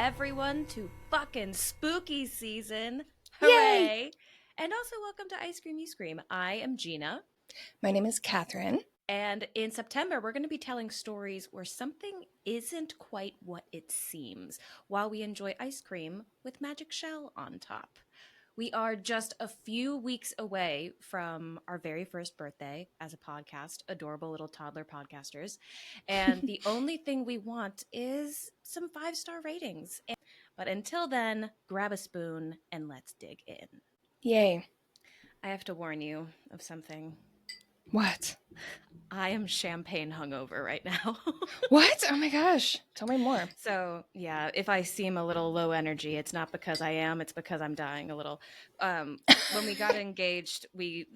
everyone to fucking spooky season. Yay! Hooray! And also welcome to Ice Cream You Scream. I am Gina. My name is Kathryn. And in September, we're going to be telling stories where something isn't quite what it seems while we enjoy ice cream with magic shell on top. We are just a few weeks away from our very first birthday as a podcast, adorable little toddler podcasters. And the only thing we want is some 5-star ratings. But until then, grab a spoon and let's dig in. Yay. I have to warn you of something. What? I am champagne hungover right now. What? Oh my gosh. Tell me more. So, yeah, if I seem a little low energy, it's not because I am, it's because I'm dying a little. When we got engaged,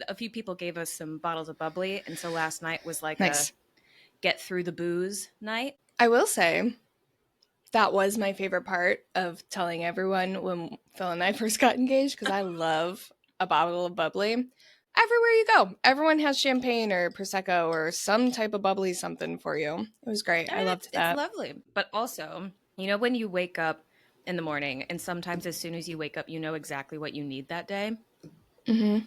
a few people gave us some bottles of bubbly, and so last night was like Nice. a get through the booze night. I will say that was my favorite part of telling everyone when Phil and I first got engaged, because I love a bottle of bubbly. Everywhere you go, everyone has champagne or Prosecco or some type of bubbly something for you. It was great. I loved that. It's lovely. But also, you know when you wake up in the morning, and sometimes as soon as you wake up, you know exactly what you need that day? Mm-hmm.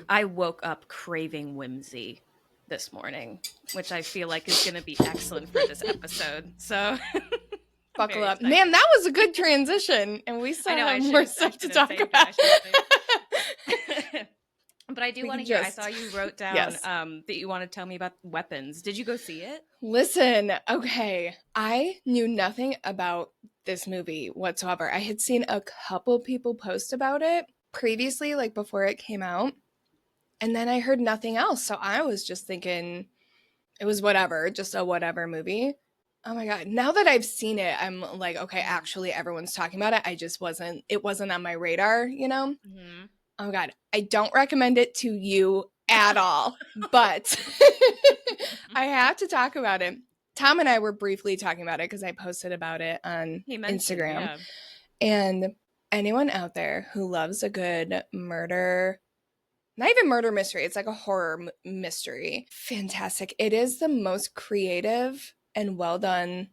I woke up craving whimsy this morning, which I feel like is going to be excellent for this episode. So... Buckle up. Man, that was a good transition. And we still have more stuff to talk about. But I do want to hear, I saw you wrote down that you want to tell me about weapons. Did you go see it? Listen, okay. I knew nothing about this movie whatsoever. I had seen a couple people post about it previously, like before it came out. And then I heard nothing else. So I was just thinking it was whatever, just a whatever movie. Oh my God. Now that I've seen it, I'm like, okay, actually everyone's talking about it. It wasn't on my radar, you know? Mm-hmm. Oh my God. I don't recommend it to you at all, but I have to talk about it. Tom and I were briefly talking about it because I posted about it on Instagram. Yeah. And anyone out there who loves a good murder, not even murder mystery, it's like a horror mystery. Fantastic. It is the most creative and well done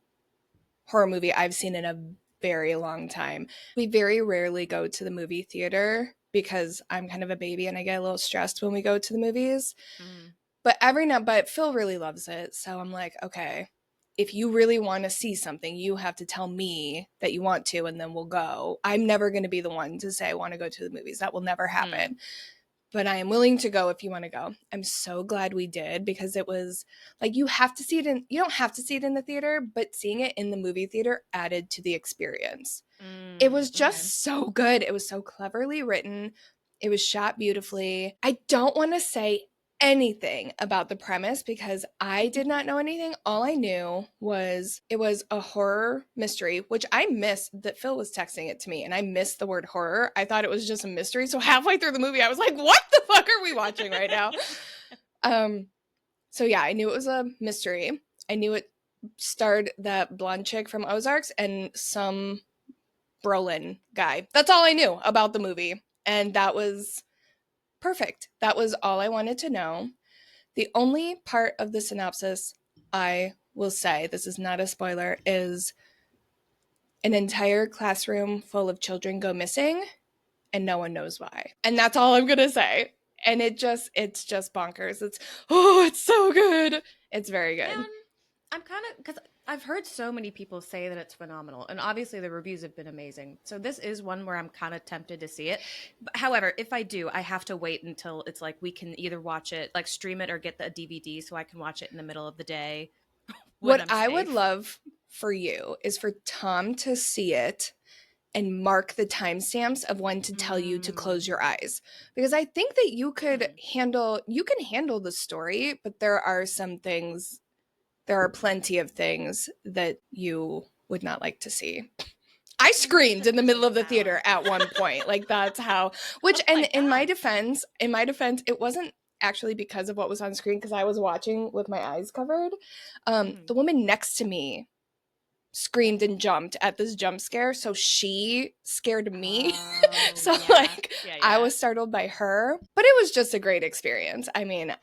horror movie I've seen in a very long time. We very rarely go to the movie theater because I'm kind of a baby and I get a little stressed when we go to the movies. Mm. But Phil really loves it. So I'm like, okay, if you really want to see something, you have to tell me that you want to, and then we'll go. I'm never going to be the one to say I want to go to the movies. That will never happen. But I am willing to go if you want to go. I'm so glad we did, because it was like, you don't have to see it in the theater, but seeing it in the movie theater added to the experience. It was just so good. It was so cleverly written. It was shot beautifully. I don't want to say anything about the premise because I did not know anything. All I knew was it was a horror mystery, which I missed that Phil was texting it to me, and I missed the word horror. I thought it was just a mystery. So halfway through the movie, I was like, what the fuck are we watching right now? So yeah, I knew it was a mystery. I knew it starred that blonde chick from Ozarks and some Brolin guy. That's all I knew about the movie. And that was perfect. That was all I wanted to know. The only part of the synopsis I will say, this is not a spoiler, is an entire classroom full of children go missing and no one knows why. And that's all I'm going to say. And it's just bonkers. It's so good. It's very good. Man, I'm kind of, because I've heard so many people say that it's phenomenal, and obviously the reviews have been amazing. So this is one where I'm kind of tempted to see it. However, if I do, I have to wait until it's like we can either watch it, like stream it, or get the DVD so I can watch it in the middle of the day. What I would love for you is for Tom to see it and mark the timestamps of when to tell you to close your eyes. Because I think that you can handle the story, but there are plenty of things that you would not like to see. I screamed in the middle of the theater at one point. Like, that's how, in my defense, it wasn't actually because of what was on screen, because I was watching with my eyes covered. The woman next to me screamed and jumped at this jump scare, so she scared me. I was startled by her, but it was just a great experience. I mean,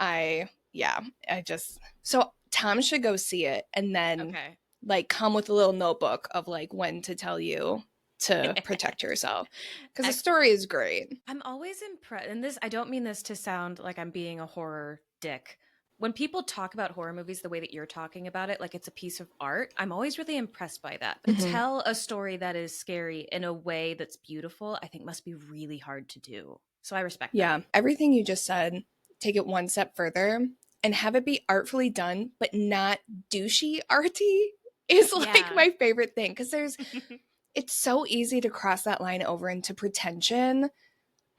so Tom should go see it, and then like come with a little notebook of like when to tell you to protect yourself, because the story Excellent. is great. I'm always impressed, and this, I don't mean this to sound like I'm being a horror dick. When people talk about horror movies the way that you're talking about it, like it's a piece of art, I'm always really impressed by that. To Mm-hmm. tell a story that is scary in a way that's beautiful, I think must be really hard to do. So I respect that. Yeah, everything you just said, take it one step further and have it be artfully done, but not douchey arty is like Yeah. my favorite thing, because it's so easy to cross that line over into pretension,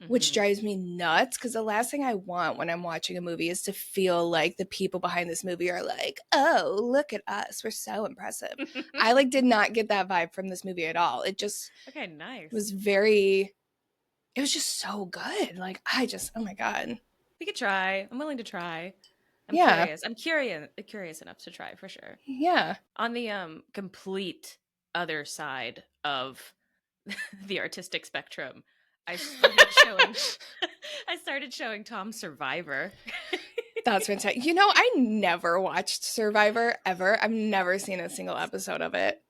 which Hmm. drives me nuts, because the last thing I want when I'm watching a movie is to feel like the people behind this movie are like, oh, look at us, we're so impressive. I like did not get that vibe from this movie at all. It just Okay, nice. was very, it was just so good. Like I just, oh my God. We could try. I'm willing to try. I'm Yeah. curious. I'm curious enough to try for sure. Yeah. On the complete other side of the artistic spectrum, I started showing I started showing Tom Survivor. That's fantastic. You know, I never watched Survivor ever. I've never seen a single episode of it.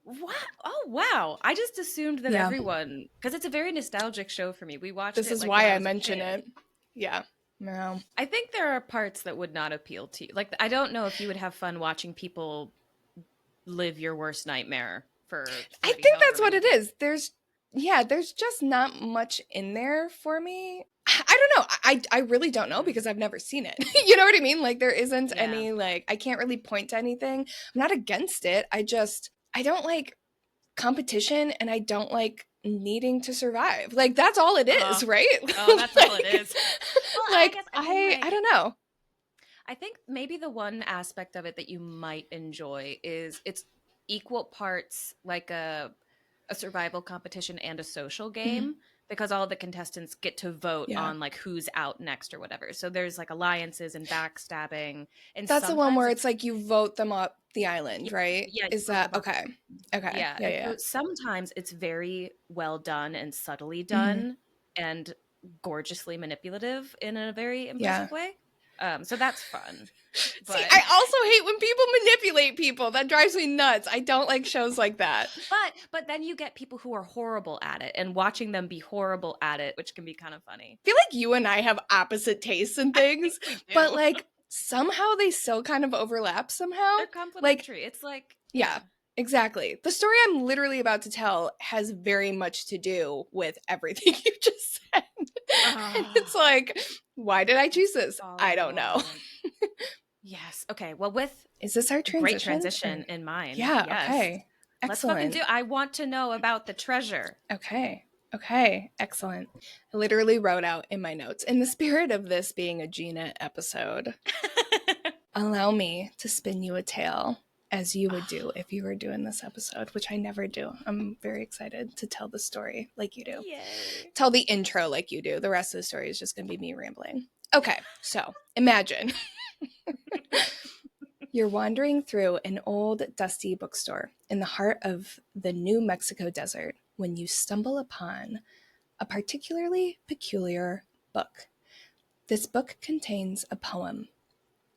What? Oh wow. I just assumed that Yeah. everyone, because it's a very nostalgic show for me. We watched This it is like when why I I was a mention kid. it. Yeah. No. I think there are parts that would not appeal to you. Like I don't know if you would have fun watching people live your worst nightmare for I 30 think however that's what many it days. is. There's just not much in there for me. I don't know. I really don't know, Mm. because I've never seen it. You know what I mean? Like there isn't Yeah. any, like I can't really point to anything. I'm not against it. I don't like competition, and I don't like needing to survive. Like that's all it Uh, is, right? oh, that's all it like, is. Well, I like guess I mean I like don't know. I think maybe the one aspect of it that you might enjoy is it's equal parts like a survival competition and a social Mhm. game, because all the contestants get to vote Yeah. on like who's out next or whatever. So there's like alliances and backstabbing, and That's the one sometimes where it's it's like you vote them up the yeah, island, right? yeah, you Is vote that them up. okay? Okay. Yeah, Yeah, and yeah. so sometimes it's very well done and subtly Mhm. done and gorgeously manipulative in a very Yeah. impressive way. So that's fun. See, But I also hate when people manipulate people. That drives me nuts. I don't like shows like that. but then you get people who are horrible at it, and watching them be horrible at it, which can be kind of funny. I feel like you and I have opposite tastes in I think things, we but do. like somehow they still kind of overlap somehow. They're Like, complementary. It's like, yeah, yeah. exactly. The story I'm literally about to tell has very much to do with everything you just said. And it's Ah, like, why did I choose this? I following don't know. along. Yes. Okay. Well, with Is this our a great transition? Or transition in mind, yeah, yes. okay. Let's fucking Excellent. do. I want to know about the treasure. Okay. Okay. Excellent. I literally wrote out in my notes, in the spirit of this being a Gina episode, allow me to spin you a tale as you would do if you were doing this episode, which I never do. I'm very excited to tell the story like you do. Yay. Tell the intro like you do. The rest of the story is just going to be me rambling. Okay. So imagine you're wandering through an old, dusty bookstore in the heart of the New Mexico desert when you stumble upon a particularly peculiar book. This book contains a poem.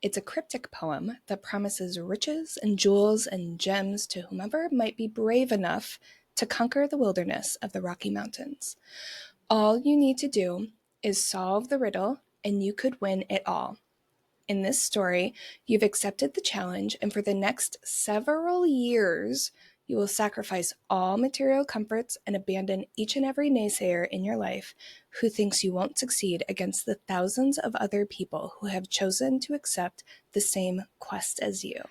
It's a cryptic poem that promises riches and jewels and gems to whomever might be brave enough to conquer the wilderness of the Rocky Mountains. All you need to do is solve the riddle, and you could win it all. In this story, you've accepted the challenge, and for the next several years, you will sacrifice all material comforts and abandon each and every naysayer in your life who thinks you won't succeed against the thousands of other people who have chosen to accept the same quest as you.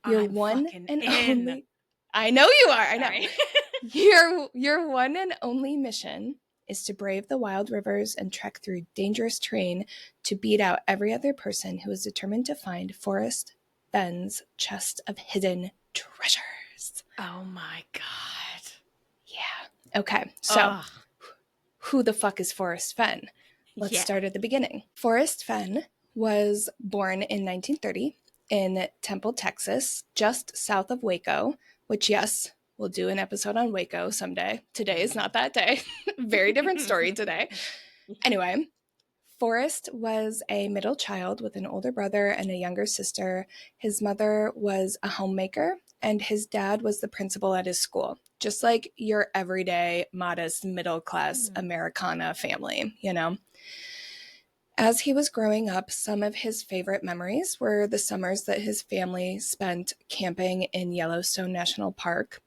Your I'm one fucking and in. only I know you are, I know. Sorry. Your one and only mission is to brave the wild rivers and trek through dangerous terrain to beat out every other person who is determined to find Forrest Fenn's chest of hidden treasures. Oh my God. Yeah. Okay. So, Ugh. who the fuck is Forrest Fenn? Let's Yeah. start at the beginning. Forrest Fenn was born in 1930 in Temple, Texas, just south of Waco, which, yes, we'll do an episode on Waco someday. Today is not that day. Very different story today. Anyway, Forrest was a middle child with an older brother and a younger sister. His mother was a homemaker and his dad was the principal at his school. Just like your everyday, modest, middle-class Americana family, you know? As he was growing up, some of his favorite memories were the summers that his family spent camping in Yellowstone National Park.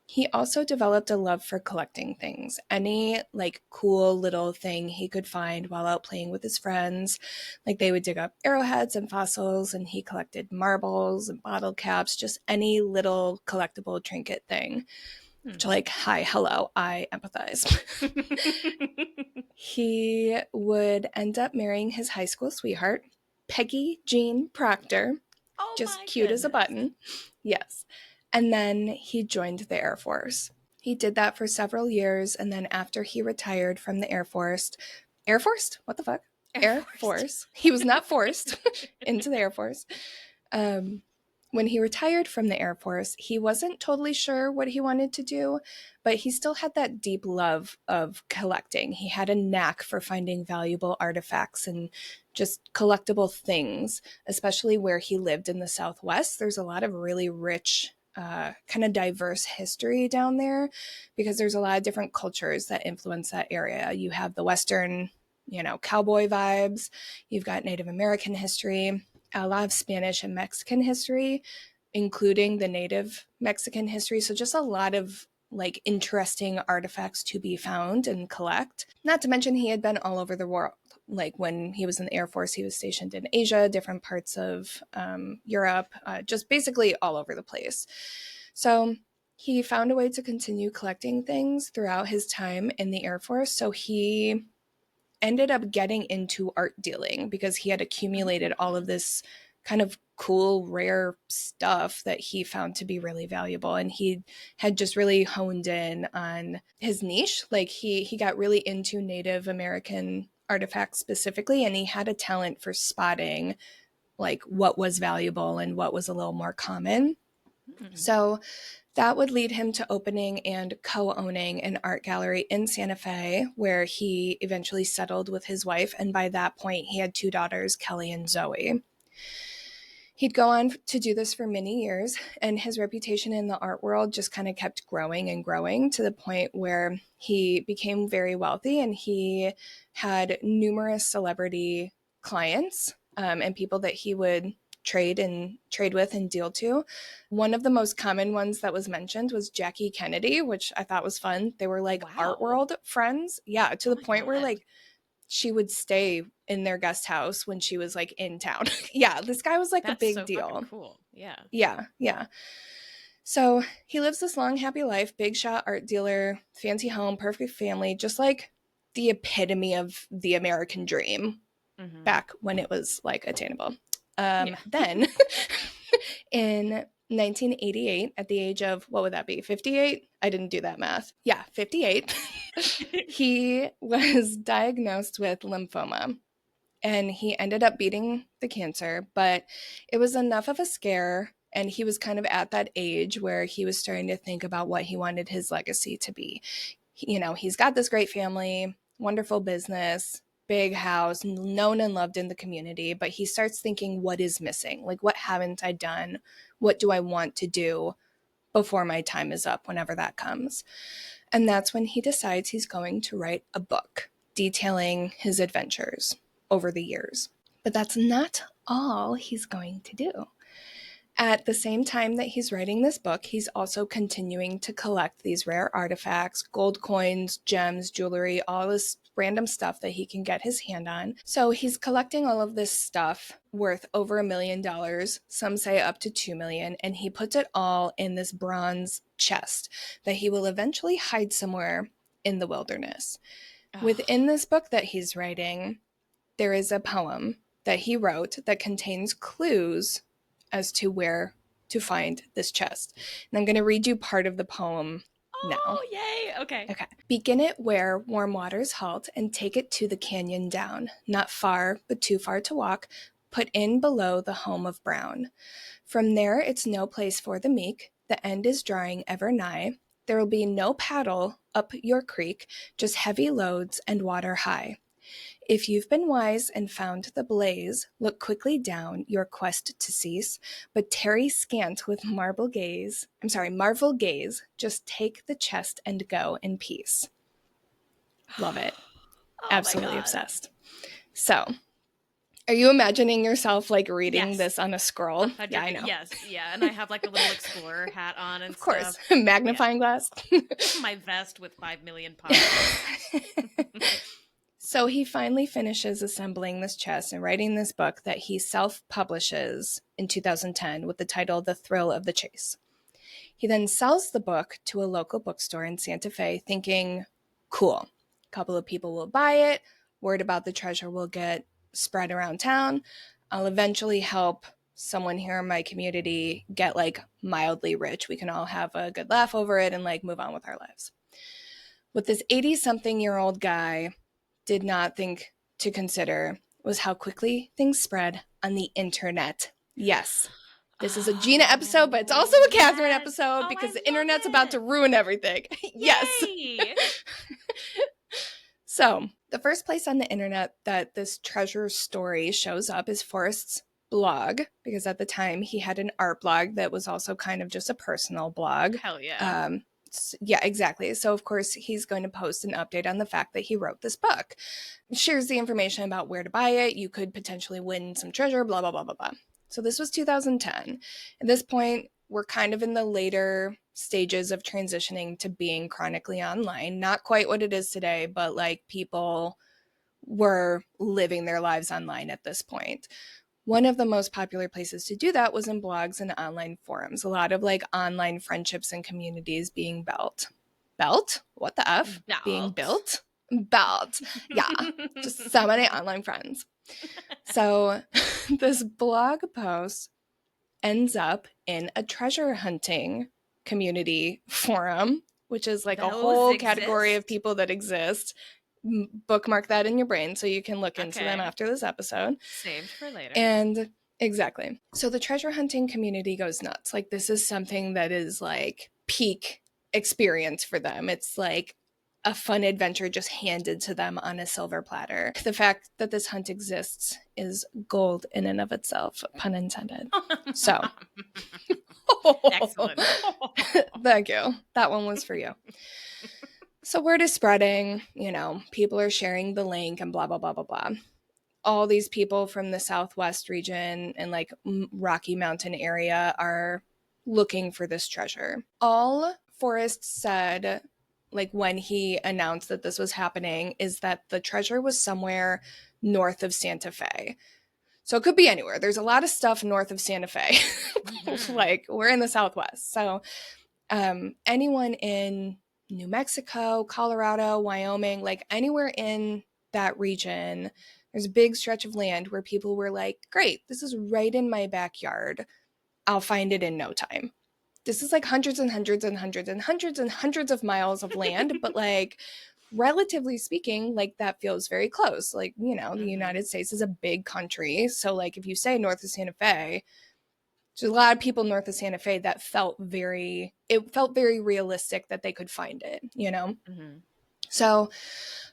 He also developed a love for collecting things, any like cool little thing he could find while out playing with his friends. Like they would dig up arrowheads and fossils, and he collected marbles and bottle caps, just any little collectible trinket thing. Which, like, hi, hello, I empathize. He would end up marrying his high school sweetheart, Peggy Jean Proctor. Oh Just my cute as a goodness. button. Yes. And then he joined the Air Force. He did that for several years, and then after he retired from the Air Force, Air Force? What the fuck? Air Force. He was not forced into the Air Force. When he retired from the Air Force, he wasn't totally sure what he wanted to do, but he still had that deep love of collecting. He had a knack for finding valuable artifacts and just collectible things, especially where he lived in the Southwest. There's a lot of really rich, kind of diverse history down there because there's a lot of different cultures that influence that area. You have the Western, cowboy vibes. You've got Native American history, a lot of Spanish and Mexican history, including the native Mexican history. So just a lot of like interesting artifacts to be found and collect. Not to mention he had been all over the world. Like when he was in the Air Force, he was stationed in Asia, different parts of Europe, just basically all over the place. So he found a way to continue collecting things throughout his time in the Air Force. So he ended up getting into art dealing because he had accumulated all of this kind of cool, rare stuff that he found to be really valuable. And he had just really honed in on his niche. Like he got really into Native American artifacts specifically, and he had a talent for spotting like what was valuable and what was a little more common. So that would lead him to opening and co-owning an art gallery in Santa Fe, where he eventually settled with his wife. And by that point, he had 2 daughters, Kelly and Zoe. He'd go on to do this for many years, and his reputation in the art world just kind of kept growing and growing to the point where he became very wealthy, and he had numerous celebrity clients and people that he would trade with and deal to. One of the most common ones that was mentioned was Jackie Kennedy, which I thought was fun. They were like art world friends. Yeah, to the point where like she would stay in their guest house when she was like in town. Yeah, this guy was like a big so deal. Fucking cool. Yeah. Yeah. So he lives this long, happy life, big shot art dealer, fancy home, perfect family, just like the epitome of the American dream back when it was like attainable. Then in 1988, at the age of, what would that be, 58? I didn't do that math. Yeah, 58. He was diagnosed with lymphoma, and he ended up beating the cancer, but it was enough of a scare. And he was kind of at that age where he was starting to think about what he wanted his legacy to be. He's got this great family, wonderful business, big house, known and loved in the community, but he starts thinking, what is missing? Like, what haven't I done? What do I want to do before my time is up, whenever that comes? And that's when he decides he's going to write a book detailing his adventures over the years. But that's not all he's going to do. At the same time that he's writing this book, he's also continuing to collect these rare artifacts, gold coins, gems, jewelry, all this random stuff that he can get his hand on. So he's collecting all of this stuff worth over $1 million, some say up to $2 million, and he puts it all in this bronze chest that he will eventually hide somewhere in the wilderness. Within this book that he's writing, there is a poem that he wrote that contains clues as to where to find this chest. And I'm going to read you part of the poem now. Oh, yay. Okay. Begin it where warm waters halt, and take it to the canyon down. Not far, but too far to walk. Put in below the home of Brown. From there, it's no place for the meek. The end is drawing ever nigh. There will be no paddle up your creek, just heavy loads and water high. If you've been wise and found the blaze, look quickly down, your quest to cease, but tarry scant with marvel gaze, just take the chest and go in peace. Love it. Oh my Absolutely God. obsessed. So, are you imagining yourself like reading Yes. this on a scroll? Yeah, I know. Yes. Yeah. And I have like a little explorer hat on and Of course. stuff. Yeah. Magnifying glass. My vest with 5 million pockets. So he finally finishes assembling this chest and writing this book that he self-publishes in 2010 with the title The Thrill of the Chase. He then sells the book to a local bookstore in Santa Fe thinking, cool, a couple of people will buy it, word about the treasure will get spread around town, I'll eventually help someone here in my community get like mildly rich. We can all have a good laugh over it and like move on with our lives. What this 80-something-year-old guy did not think to consider was how quickly things spread on the internet. Yes, this is a Gina episode, but it's also a Kathryn Yes. episode Oh, because I the love internet's about to it. ruin everything. Yes. Yay. So, the first place on the internet that this treasure story shows up is Forrest's blog, because at the time he had an art blog that was also kind of just a personal blog. Hell yeah. Yeah, exactly. So, of course, he's going to post an update on the fact that he wrote this book. Shares the information about where to buy it. You could potentially win some treasure, blah, blah, blah, blah, blah. So, this was 2010. At this point, we're kind of in the later stages of transitioning to being chronically online. Not quite what it is today, but like people were living their lives online at this point. One of the most popular places to do that was in blogs and online forums. A lot of like online friendships and communities being built. Built? What the F? Being built? Built. Yeah. Just so many online friends. So this blog post ends up in a treasure hunting community forum, which is like a whole category of people that exist. Bookmark that in your brain so you can look into them after this episode. Saved for later. And exactly. So the treasure hunting community goes nuts. Like this is something that is like peak experience for them. It's like a fun adventure just handed to them on a silver platter. The fact that this hunt exists is gold in and of itself, pun intended. So, excellent. Thank you. That one was for you. So word is spreading, people are sharing the link and blah, blah, blah, blah, blah. All these people from the Southwest region and like Rocky Mountain area are looking for this treasure. All Forrest said, like when he announced that this was happening, is that the treasure was somewhere north of Santa Fe. So it could be anywhere. There's a lot of stuff north of Santa Fe. Mm-hmm. Like we're in the Southwest. So anyone in New Mexico, Colorado, Wyoming, like anywhere in that region, there's a big stretch of land where people were like, great, this is right in my backyard. I'll find it in no time. This is like hundreds and hundreds and hundreds and hundreds and hundreds of miles of land, but like relatively speaking, like that feels very close. Like, the United States is a big country. So like if you say north of Santa Fe, there's a lot of people north of Santa Fe that felt very realistic that they could find it, Mm-hmm. So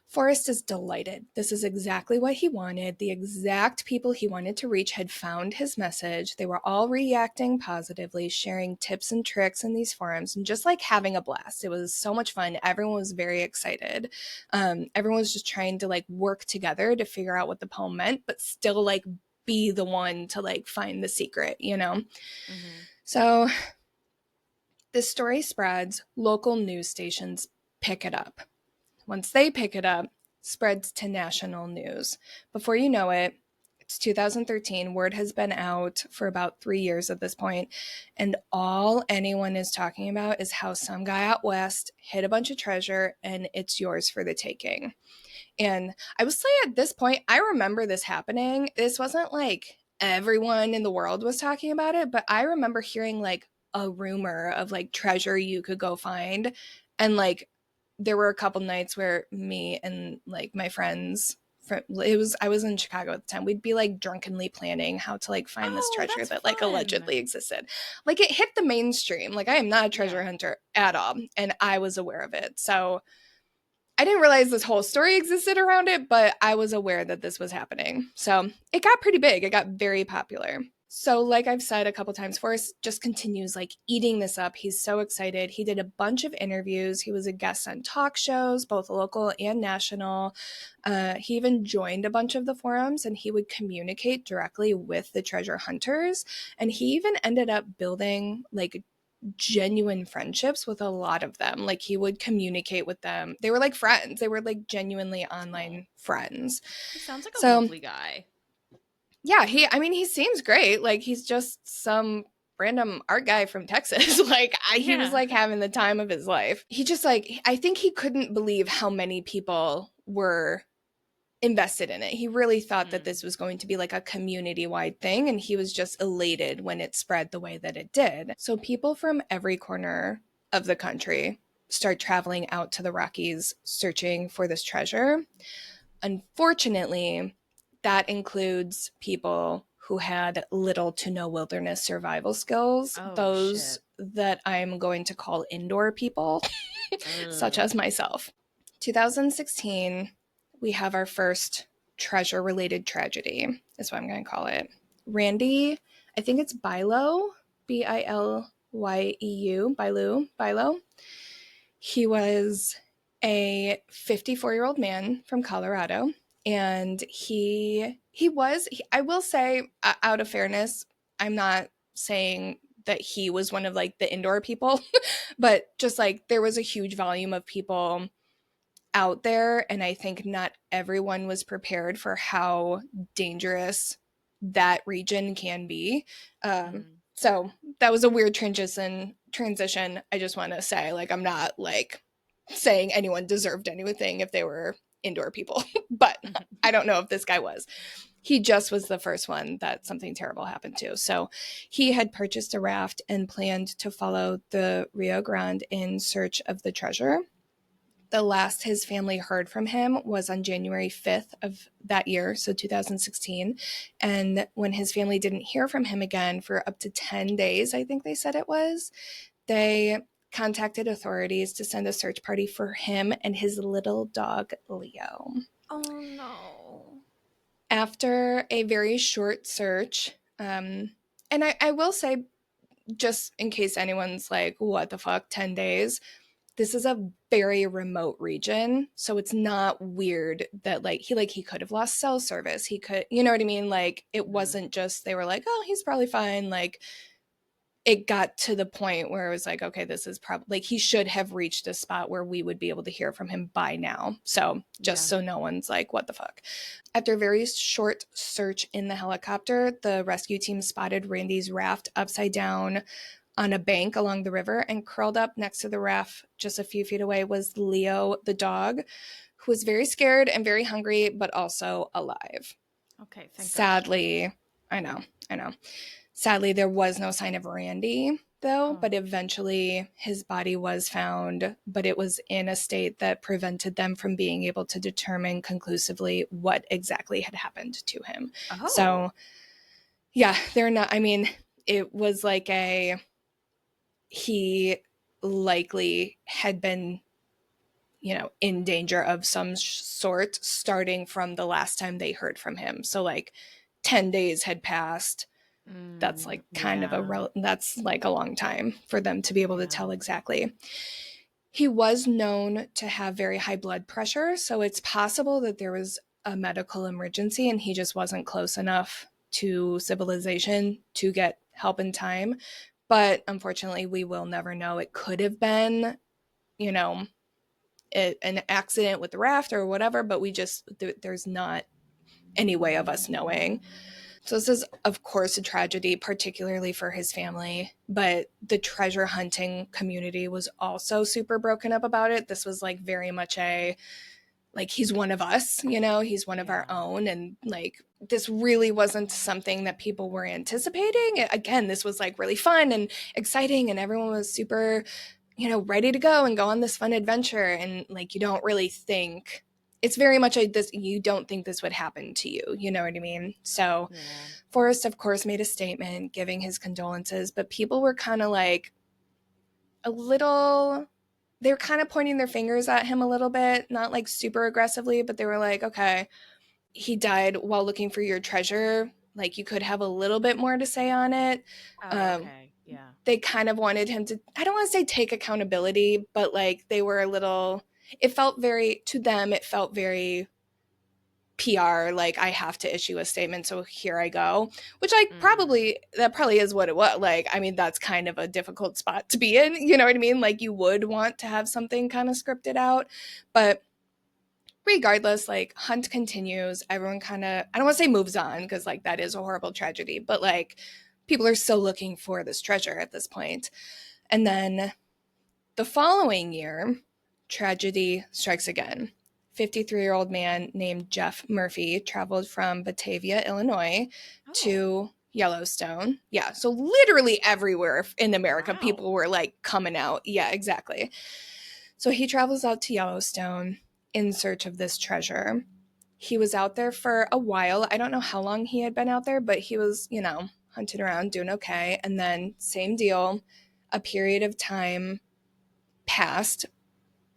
Forrest is delighted. This is exactly what he wanted. The exact people he wanted to reach had found his message. They were all reacting positively, sharing tips and tricks in these forums, and just like having a blast. It was so much fun. Everyone was very excited. Everyone was just trying to like work together to figure out what the poem meant, but still like be the one to like find the secret, Mm-hmm. So this story spreads, local news stations pick it up. Once they pick it up, spreads to national news. Before you know it, it's 2013. Word has been out for about 3 years at this point, and all anyone is talking about is how some guy out west hid a bunch of treasure and it's yours for the taking. And I would say at this point, I remember this happening. This wasn't like everyone in the world was talking about it, but I remember hearing like a rumor of like treasure you could go find. And like there were a couple nights where me and like my friends, I was in Chicago at the time, we'd be like drunkenly planning how to like find this treasure that like allegedly existed. Like it hit the mainstream. Like I am not a treasure hunter at all, and I was aware of it. So I didn't realize this whole story existed around it, but I was aware that this was happening. So it got pretty big. It got very popular. So, like I've said a couple times, Forrest just continues like eating this up. He's so excited. He did a bunch of interviews. He was a guest on talk shows, both local and national. He even joined a bunch of the forums and he would communicate directly with the treasure hunters. And he even ended up building like genuine friendships with a lot of them. Like he would communicate with them. They were like friends. They were like genuinely Oh, online friends. he sounds like a So lovely guy. yeah, he seems great. Like he's just some random art guy from Texas. He was Yeah. like having the time of his life. He just like I think he couldn't believe how many people were invested in it. He really thought that Mm. this was going to be like a community-wide thing, and he was just elated when it spread the way that it did. So people from every corner of the country start traveling out to the Rockies searching for this treasure. Unfortunately, that includes people who had little to no wilderness survival skills, Oh, those shit. that I'm going to call indoor people, such Ugh. as myself. 2016, we have our first treasure related tragedy, is what I'm going to call it. Randy, I think it's Bilo, Bilyu, Bilo. He was a 54-year-old man from Colorado, and I will say, out of fairness, I'm not saying that he was one of like the indoor people, but just like there was a huge volume of people out there, and I think not everyone was prepared for how dangerous that region can be. Mm. So that was a weird transition. I just want to say, like, I'm not like saying anyone deserved anything if they were indoor people, but I don't know if this guy was. He just was the first one that something terrible happened to. So he had purchased a raft and planned to follow the Rio Grande in search of the treasure. The last his family heard from him was on January 5th of that year, so 2016. And when his family didn't hear from him again for up to 10 days, I think they said it was, they contacted authorities to send a search party for him and his little dog, Leo. Oh, no. After a very short search, and I will say, just in case anyone's like, what the fuck, 10 days? This is a very remote region, so it's not weird that he could have lost cell service. He could, you know what I mean? Like it Mm. wasn't just they were like, oh, he's probably fine. Like it got to the point where it was like, okay, this is probably like he should have reached a spot where we would be able to hear from him by now. So just Yeah. so no one's like, what the fuck. After a very short search in the helicopter, the rescue team spotted Randy's raft upside down on a bank along the river, and curled up next to the raft just a few feet away was Leo the dog, who was very scared and very hungry, but also alive. Okay, thank God. Sadly, I know, I know. Sadly, there was no sign of Randy, though, Oh. but eventually his body was found, but it was in a state that prevented them from being able to determine conclusively what exactly had happened to him. Oh. So, yeah, they're not, I mean, it was like he likely had been, in danger of some sort starting from the last time they heard from him. So, like, 10 days had passed. That's Mm, like kind of yeah. that's like a long time for them to be able to Yeah. tell exactly. He was known to have very high blood pressure, so it's possible that there was a medical emergency and he just wasn't close enough to civilization to get help in time. But unfortunately, we will never know. It could have been, you know, an accident with the raft or whatever, but there's not any way of us knowing. So this is, of course, a tragedy, particularly for his family, but the treasure hunting community was also super broken up about it. This was like very much like he's one of us, he's one of our Yeah. own, and like this really wasn't something that people were anticipating. Again, this was like really fun and exciting, and everyone was super, ready to go and go on this fun adventure, and like you don't really think it's very much like this, you don't think this would happen to you, you know what I mean? So Yeah. Forrest, of course, made a statement giving his condolences, but people were kind of like a little they're kind of pointing their fingers at him a little bit, not like super aggressively, but they were like, okay, he died while looking for your treasure. Like, you could have a little bit more to say on it. Oh, Um, okay. Yeah. they kind of wanted him to, I don't want to say take accountability, but like they were a little, it felt very, to them, it felt very PR, like I have to issue a statement, so here I go. Which I Mm. probably, that probably is what it was. Like, I mean, that's kind of a difficult spot to be in, you know what I mean? Like, you would want to have something kind of scripted out. But regardless, like, hunt continues. Everyone kind of, I don't want to say moves on, because like that is a horrible tragedy, but like people are still looking for this treasure at this point. And then the following year, tragedy strikes again. 53-year-old man named Jeff Murphy traveled from Batavia, Illinois Oh, to Yellowstone. Yeah, so literally everywhere in America, wow. people were like coming out. Yeah, exactly. So he travels out to Yellowstone in search of this treasure. He was out there for a while. I don't know how long he had been out there, but he was, hunting around, doing okay. And then, same deal, a period of time passed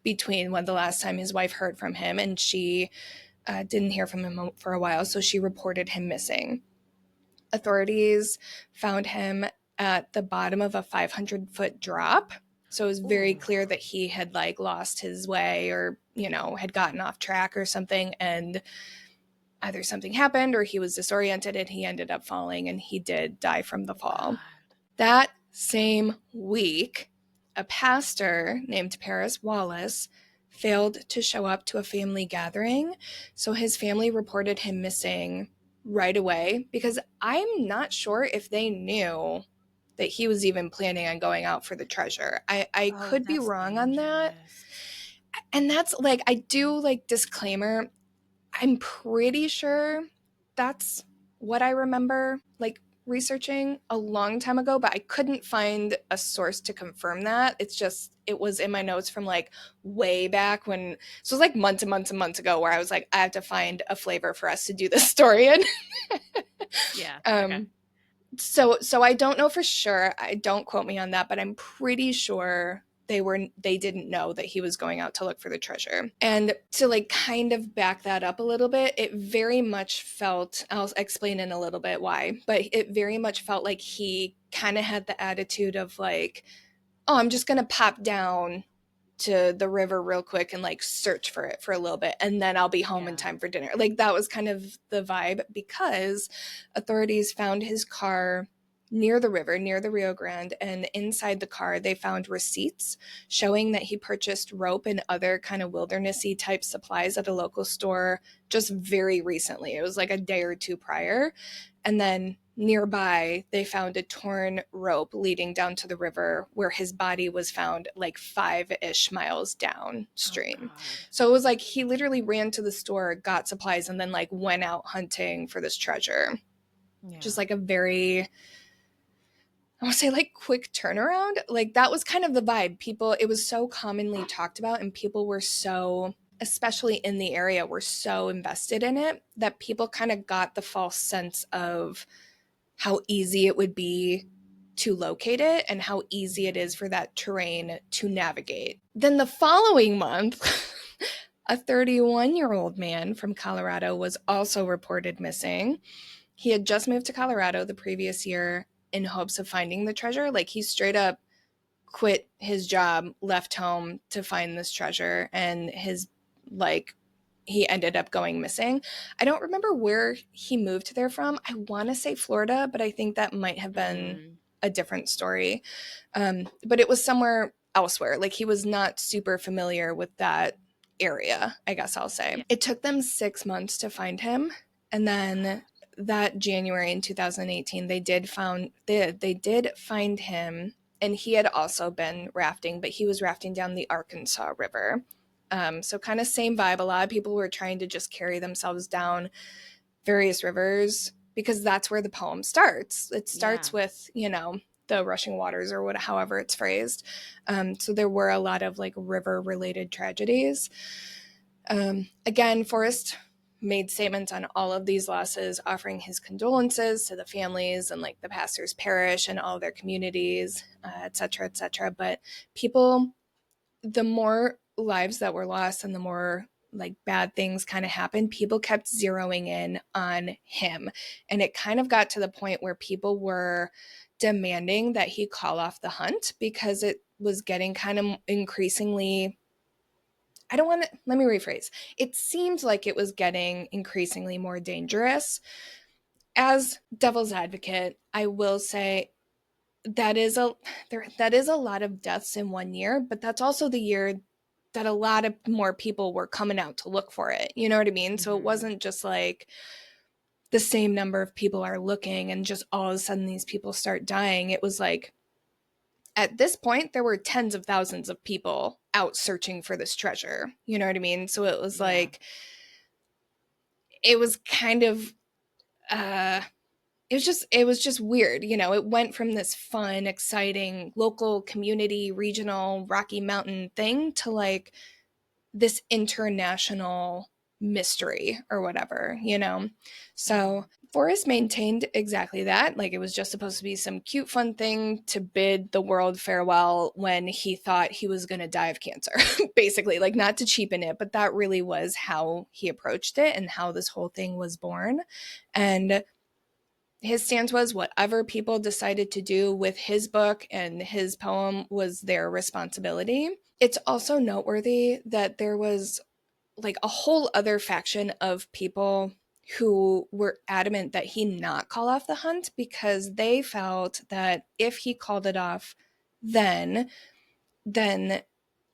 between when the last time his wife heard from him, and she didn't hear from him for a while, so she reported him missing. Authorities found him at the bottom of a 500-foot drop. So it was very Ooh. clear that he had like lost his way, or, had gotten off track or something, and either something happened or he was disoriented and he ended up falling, and he did die from the Oh fall. God. That same week, a pastor named Paris Wallace failed to show up to a family gathering, so his family reported him missing right away, because I'm not sure if they knew that he was even planning on going out for the treasure. I Oh, could be that's wrong on that. dangerous. And that's like, I do like disclaimer, I'm pretty sure that's what I remember, like researching a long time ago, but I couldn't find a source to confirm that. It's just, it was in my notes from like way back when, so it was like months and months and months ago, where I was like, I have to find a flavor for us to do this story in. Yeah. Okay. um, so I don't know for sure. I don't quote me on that, but I'm pretty sure they didn't know that he was going out to look for the treasure. And to like kind of back that up a little bit, it very much felt, I'll explain in a little bit why, but it very much felt like he kind of had the attitude of like, oh, I'm just going to pop down to the river real quick and like search for it for a little bit, and then I'll be home in Yeah. time for dinner. Like, that was kind of the vibe, because authorities found his car near the river, near the Rio Grande, and inside the car they found receipts showing that he purchased rope and other kind of wildernessy type supplies at a local store just very recently. It was like a day or two prior. And then nearby, they found a torn rope leading down to the river, where his body was found like 5-ish miles Oh downstream. God. So it was like he literally ran to the store, got supplies, and then like went out hunting for this treasure. Yeah. Just like a very, I want to say like quick turnaround. Like, that was kind of the vibe. People, it was so commonly talked about, and people were so, especially in the area, were so invested in it, that people kind of got the false sense of how easy it would be to locate it and how easy it is Mhm. for that terrain to navigate. Then the following month, a 31-year-old man from Colorado was also reported missing. He had just moved to Colorado the previous year in hopes of finding the treasure. Like, he straight up quit his job, left home to find this treasure, and his, like, he ended up going missing. I don't remember where he moved there from. I want to say Florida, but I think that might have been Mm. a different story. But it was somewhere elsewhere. Like, he was not super familiar with that area, I guess I'll Yeah. say. It took them 6 months to find him. And then that January in 2018, they did find him, and he had also been rafting, but he was rafting down the Arkansas River. So kind of same vibe. A lot of people were trying to just carry themselves down various rivers, because that's where the poem starts. It Yeah. starts with, the rushing waters, or however it's phrased. So there were a lot of like river related tragedies. Again, Forrest made statements on all of these losses, offering his condolences to the families and like the pastor's parish and all their communities, et cetera, et cetera. But people the more lives that were lost and the more like bad things kind of happened, people kept zeroing in on him. And it kind of got to the point where people were demanding that he call off the hunt because it was getting kind of increasingly, I don't want to, let me rephrase. It seemed like it was getting increasingly more dangerous. As devil's advocate, I will say that is a lot of deaths in one year, but that's also the year that a lot of more people were coming out to look for it. You know what I mean? So it Mm-hmm. wasn't just like the same number of people are looking and just all of a sudden these people start dying. It was like at this point there were tens of thousands of people out searching for this treasure. You know what I mean? So it was Yeah. like it was kind of uh it was just weird. It went from this fun, exciting local community regional Rocky Mountain thing to like this international mystery or whatever. So Mm-hmm. Forrest maintained exactly that. Like it was just supposed to be some cute fun thing to bid the world farewell when he thought he was going to die of cancer. Basically, like not to cheapen it, but that really was how he approached it and how this whole thing was born. And his stance was whatever people decided to do with his book and his poem was their responsibility. It's also noteworthy that there was like a whole other faction of people who were adamant that he not call off the hunt because they felt that if he called it off then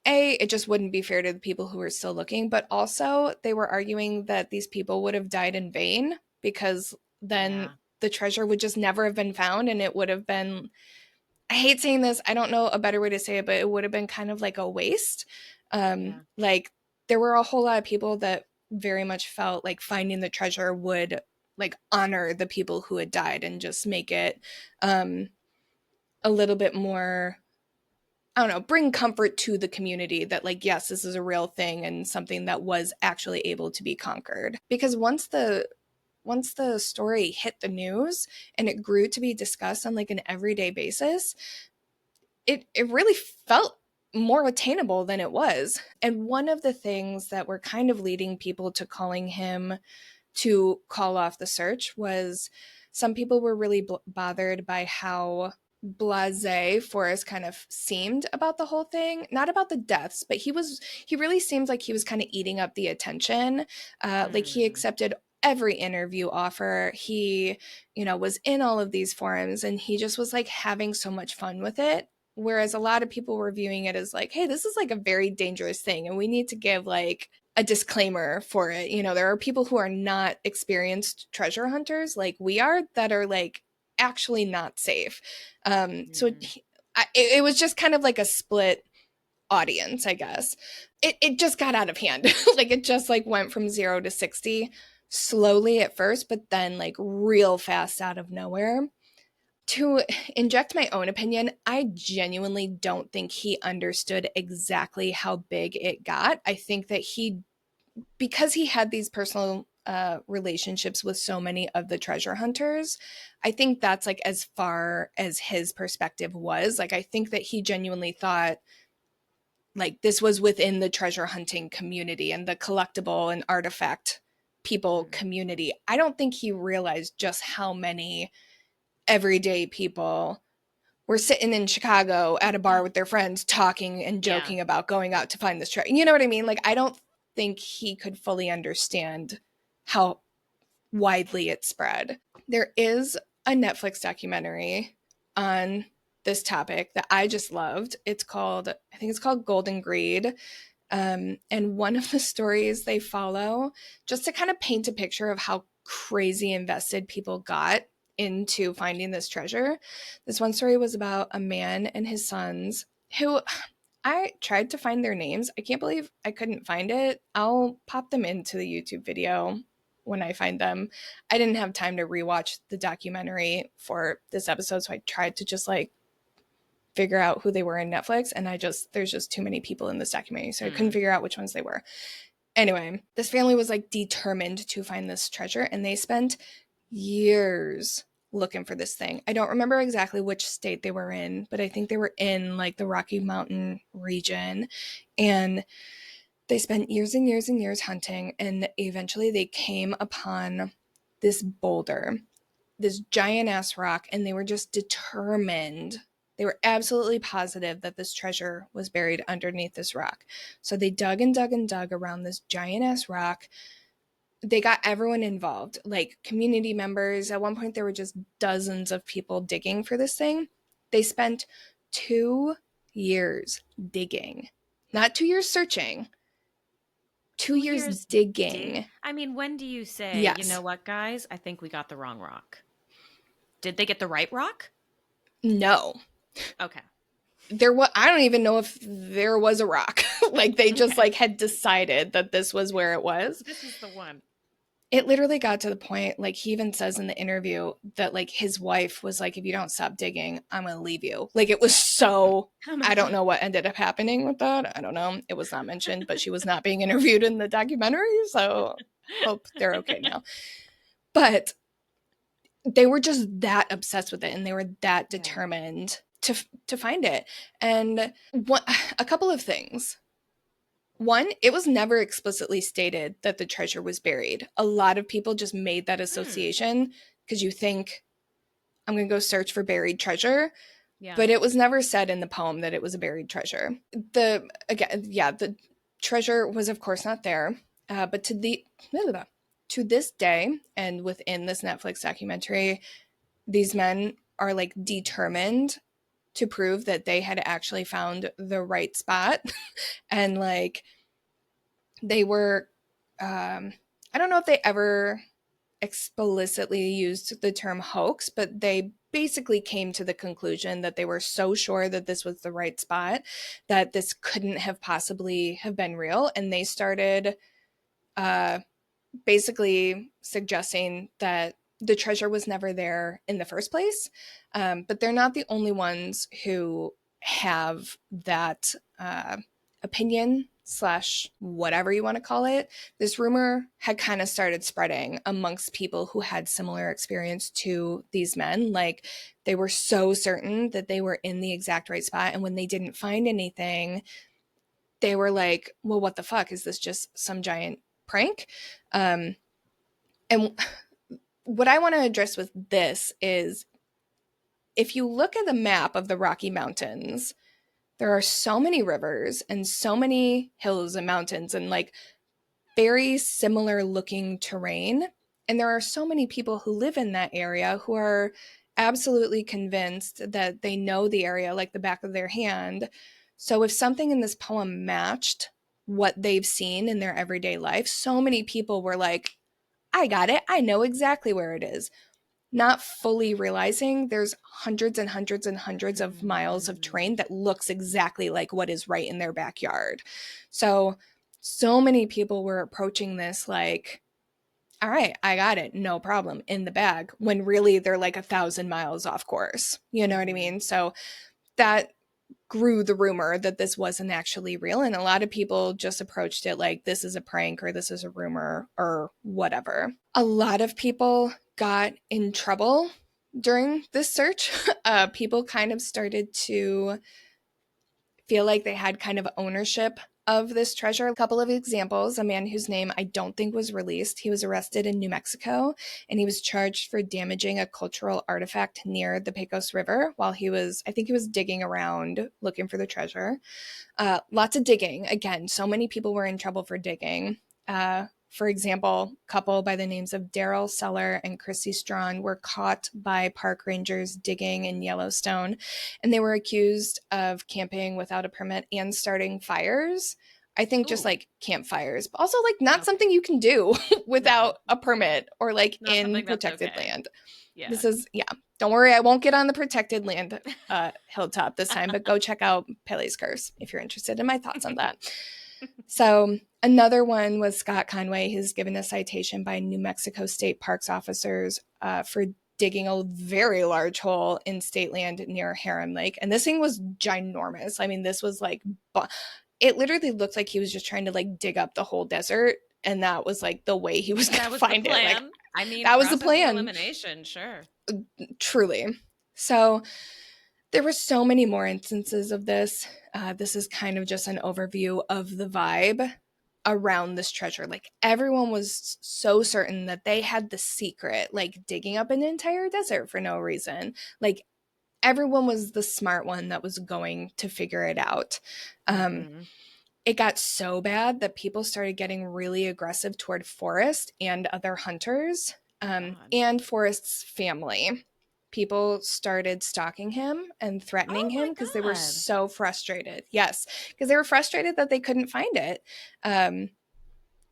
it just wouldn't be fair to the people who were still looking, but also they were arguing that these people would have died in vain because then Yeah. the treasure would just never have been found and it would have been, I hate saying this, I don't know a better way to say it, but it would have been kind of like a waste. Yeah. Like there were a whole lot of people that very much felt like finding the treasure would like honor the people who had died and just make it um a little bit more, I don't know, bring comfort to the community that, like, yes, this is a real thing and something that was actually able to be conquered. Because once the story hit the news and it grew to be discussed on like an everyday basis, it really felt more attainable than it was. And one of the things that were kind of leading people to calling him to call off the search was some people were really bothered by how blasé Forrest kind of seemed about the whole thing. Not about the deaths, but he really seemed like he was kind of eating up the attention. Like he Mm. accepted every interview offer. He, was in all of these forums and he just was like having so much fun with it. Whereas a lot of people were viewing it as like, hey, this is like a very dangerous thing and we need to give like a disclaimer for it. There are people who are not experienced treasure hunters like we are that are like actually not safe. So Mm. it was just kind of like a split audience, I guess. It just got out of hand. Like it just like went from 0 to 60 slowly at first, but then like real fast out of nowhere. To inject my own opinion, I genuinely don't think he understood exactly how big it got. I think that because he had these personal relationships with so many of the treasure hunters, I think that's like as far as his perspective was. Like, I think that he genuinely thought like this was within the treasure hunting community and the collectible and artifact people Mm. community. I don't think he realized just how many everyday people were sitting in Chicago at a bar with their friends talking and Yeah. joking about going out to find this treasure. You know what I mean? Like, I don't think he could fully understand how widely it spread. There is a Netflix documentary on this topic that I just loved. I think it's called Golden Greed. And one of the stories they follow, just to kind of paint a picture of how crazy invested people got into finding this treasure. This one story was about a man and his sons who I tried to find their names. I can't believe I couldn't find it. I'll pop them into the YouTube video when I find them. I didn't have time to rewatch the documentary for this episode, so I tried to just like figure out who they were in Netflix, and there's just too many people in this documentary, so I couldn't Mm. figure out which ones they were. Anyway, this family was like determined to find this treasure, and they spent years looking for this thing. I don't remember exactly which state they were in, but I think they were in like the Rocky Mountain region. And they spent years and years and years hunting, and eventually they came upon this boulder, this giant ass rock, and they were just determined. They were absolutely positive that this treasure was buried underneath this rock. So they dug and dug and dug around this giant ass rock. They got everyone involved, like community members. At one point, there were just dozens of people digging for this thing. They spent 2 years digging, not 2 years searching, 2 years 2 years dig. digging. I mean, when do you say, you know Yes. what, guys? I think we got the wrong rock. Did they get the right rock? No. Okay. I don't even know if there was a rock. Like they just Okay. like had decided that this was where it was. This is the one. It literally got to the point, like he even says in the interview that like his wife was like, if you don't stop digging, I'm gonna leave you. Like it was so, Oh my I don't God. know what ended up happening with that. I don't know. It was not mentioned, but she was not being interviewed in the documentary, so hope they're okay now. But they were just that obsessed with it, and they were that Yeah. determined to find it. And a couple of things. One, it was never explicitly stated that the treasure was buried. A lot of people just made that Hmm. association because you think, I'm going to go search for buried treasure. Yeah. But it was never said in the poem that it was a buried treasure. The treasure was, of course, not there. But to this day, and within this Netflix documentary, these men are like determined to prove that they had actually found the right spot. And like they were, I don't know if they ever explicitly used the term hoax, but they basically came to the conclusion that they were so sure that this was the right spot that this couldn't have possibly have been real, and they started uh, basically suggesting that the treasure was never there in the first place. But they're not the only ones who have that opinion slash whatever you want to call it. This rumor had kind of started spreading amongst people who had similar experience to these men. Like they were so certain that they were in the exact right spot, and when they didn't find anything, they were like, well, what the fuck, is this just some giant prank? And what I want to address with this is, if you look at the map of the Rocky Mountains, there are so many rivers and so many hills and mountains and like very similar looking terrain. And there are so many people who live in that area who are absolutely convinced that they know the area like the back of their hand. So if something in this poem matched what they've seen in their everyday life, so many people were like, I got it. I know exactly where it is. Not fully realizing there's hundreds and hundreds and hundreds of miles of Hmm. terrain that looks exactly like what is right in their backyard. So many people were approaching this like, all right, I got it, no problem, in the bag, when really they're like 1,000 miles off course. You know what I Hmm. mean? So that grew the rumor that this wasn't actually real. And a lot of people just approached it like this is a prank or this is a rumor or whatever. A lot of people got in trouble during this search. People kind of started to feel like they had kind of ownership of this treasure. A couple of examples: a man whose name I don't think was released. He was arrested in New Mexico, and he was charged for damaging a cultural artifact near the Pecos River while I think he was digging around looking for the treasure. Lots of digging. Again, so many people were in trouble for digging. For example, a couple by the names of Daryl Seller and Chrissy Strawn were caught by park rangers digging in Yellowstone, and they were accused of camping without a permit and starting fires. I think just Ooh. like campfires, but also like not Okay. something you can do No. without a permit or like Not in something that's protected okay. land. Yeah. This is, yeah, don't worry, I won't get on the protected land hilltop this time, but go check out Pele's Curse if you're interested in my thoughts on that. So another one was Scott Conway, who's given a citation by New Mexico State Parks officers for digging a very large hole in state land near Heron Lake. And this thing was ginormous. I mean, this was like, it literally looked like he was just trying to like dig up the whole desert. And that was like the way he was going That to was the find it. Like, plan. I mean, That was the process of plan, elimination, sure. truly. So there were so many more instances of this. This is kind of just an overview of the vibe around this treasure. Like everyone was so certain that they had the secret, like digging up an entire desert for no reason. Like everyone was the smart one that was going to figure it out. Mm-hmm. It got so bad that people started getting really aggressive toward Forrest and other hunters, Oh God. and Forrest's family. People started stalking him and threatening Oh him my because they were God. so frustrated. Yes, because they were frustrated that they couldn't find it.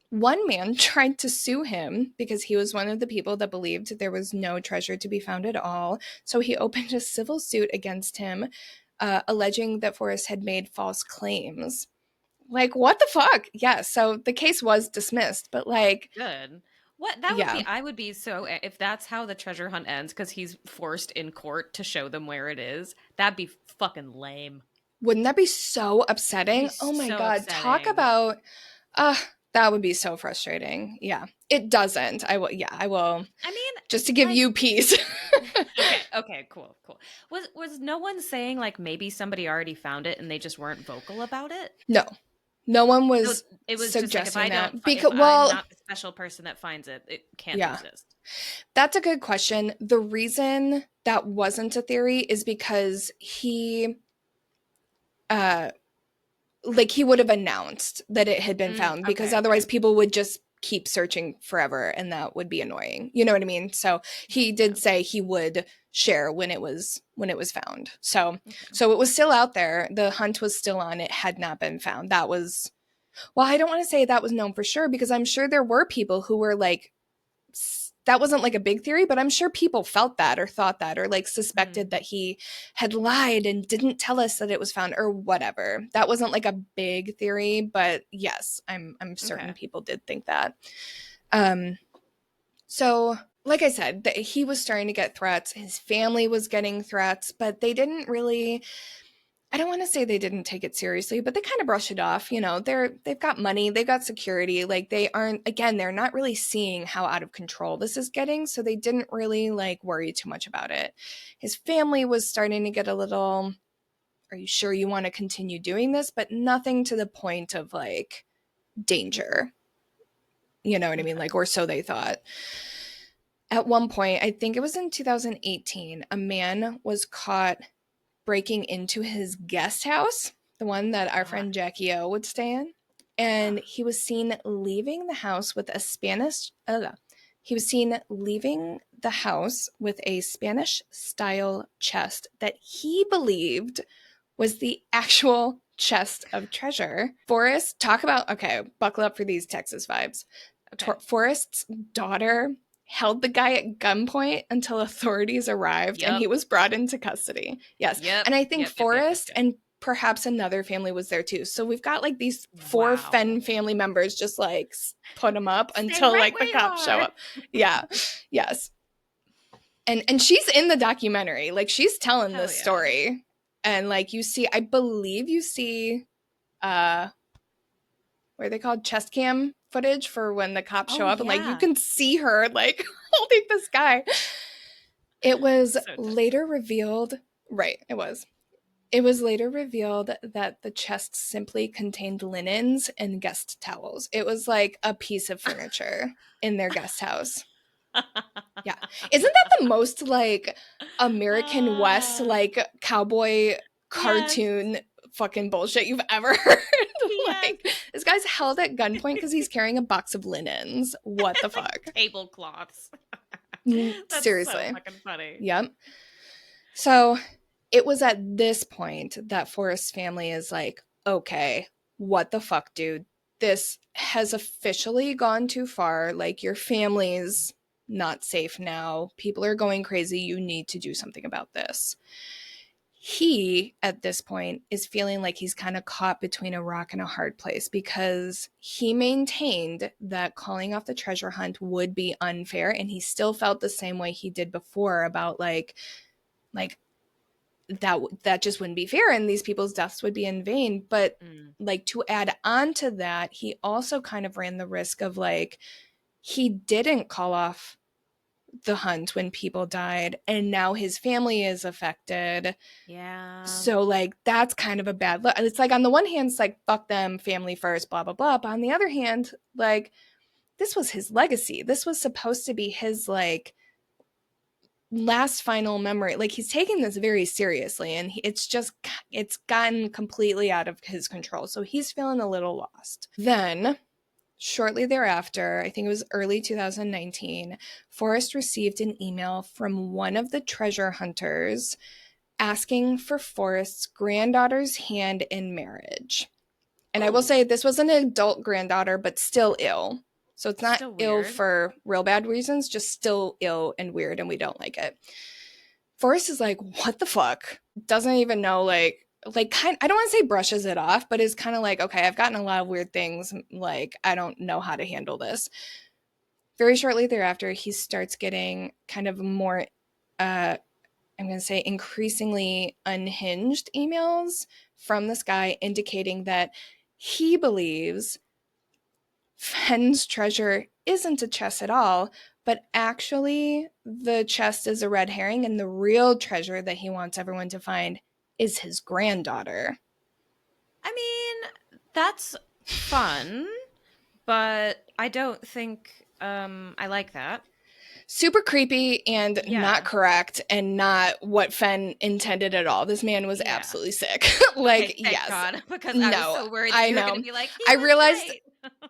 One man tried to sue him because he was one of the people that believed there was no treasure to be found at all. So he opened a civil suit against him, alleging that Forrest had made false claims. Like, what the fuck? Yeah, so the case was dismissed, but like, Good. What that would yeah. be, I would be so, if that's how the treasure hunt ends, because he's forced in court to show them where it is, that'd be fucking lame. Wouldn't that be so It'd be upsetting? Oh my so God. Talk upsetting. about, uh, that would be so frustrating. Yeah. It doesn't. I will, I mean, just to give like, you peace. okay, cool, cool. Was no one saying like maybe somebody already found it and they just weren't vocal about it? No, no one So was it was just like suggesting that if because, I'm well, not the special person that finds it, it can't yeah, exist. that's a good question. The reason that wasn't a theory is because uh, he would have announced that it had been found because Okay, okay. otherwise people would just keep searching forever and that would be annoying. You know what I mean? So he Yeah. did say he would share when it was found. So Okay. it was still out there. The hunt was still on. It had not been found. That was, well, I don't want to say that was known for sure because I'm sure there were people who were like, that wasn't like a big theory, but I'm sure people felt that or thought that or like Mhm. suspected that he had lied and didn't tell us that it was found or whatever. That wasn't like a big theory, but yes, I'm certain Okay. people did think that. Um so like I said, that he was starting to get threats, his family was getting threats, but they didn't really, I don't want to say they didn't take it seriously, but they kind of brush it off. You know, they've got money, they've got security. Like they aren't, again, they're not really seeing how out of control this is getting, so they didn't really like worry too much about it. His family was starting to get a little, are you sure you want to continue doing this? But nothing to the point of like danger. You know what I mean? Okay. Like, or so they thought. At one point, I think it was in 2018, a man was caught breaking into his guest house, the one that our Ugh. friend Jackie O would stay in. Ugh. And he was seen leaving the house with a Spanish. He was seen leaving the house with a Spanish style chest that he believed was the actual chest of treasure. Forrest, talk about, okay, buckle up for these Texas vibes. Okay. Forrest's daughter held the guy at gunpoint until authorities arrived and Yep. he was brought into custody. Yes. Yep. And I think Yep. Yep. Yep. Yep. Forrest Yep. and perhaps another family was there too. So we've got like these four Wow. Fenn family members just like put them up Stay until right like the where you cops show are. up. Yeah. Yes. And she's in the documentary. Like she's telling Hell this yeah. story. And like you see, I believe you see uh what are they called? Chest cam footage for when the cops show Oh up and like you yeah. can see her like holding this guy. It was So Texas. later revealed, right, it was. It was later revealed that the chest simply contained linens and guest towels. It was like a piece of furniture in their guest house. Yeah. Isn't that the most like American West, Ah, like cowboy yes. cartoon fucking bullshit you've ever heard? Yes. Like, this guy's held at gunpoint because he's carrying a box of linens. What the Like fuck? tablecloths. That's so Seriously. fucking funny. Yep. So it was at this point that Forrest's family is like, okay, what the fuck, dude? This has officially gone too far. Like, your family's not safe now. People are going crazy. You need to do something about this. He, at this point, is feeling like he's kind of caught between a rock and a hard place because he maintained that calling off the treasure hunt would be unfair. And he still felt the same way he did before about like that just wouldn't be fair and these people's deaths would be in vain. But Mm. like to add on to that, he also kind of ran the risk of like he didn't call off the hunt when people died, and now his family is affected. Yeah. So, like, that's kind of a bad look. It's like, on the one hand, it's like, fuck them, family first, blah, blah, blah. But on the other hand, like, this was his legacy. This was supposed to be his, like, last final memory. Like, he's taking this very seriously, and it's gotten completely out of his control. So he's feeling a little lost. Then, shortly thereafter, I think it was early 2019, Forrest received an email from one of the treasure hunters asking for Forrest's granddaughter's hand in marriage. And I will Oh, say this was an adult granddaughter, but still ill. So it's not still ill weird. for real bad reasons, just still ill and weird, and we don't like it. Forrest is like, what the fuck? Doesn't even know, I don't want to say brushes it off, but is kind of like, okay, I've gotten a lot of weird things. Like, I don't know how to handle this. Very shortly thereafter, he starts getting kind of more, I'm going to say, increasingly unhinged emails from this guy indicating that he believes Fenn's treasure isn't a chest at all, but actually the chest is a red herring, and the real treasure that he wants everyone to find is his granddaughter. I mean, that's fun, but I don't think I like that. Super creepy and not Yeah. correct, and not what Fenn intended at all. This man was Yeah. absolutely sick. Like, Okay, thank yes. God, because I was No, so worried that I you were going to know. be like, he I was realized right.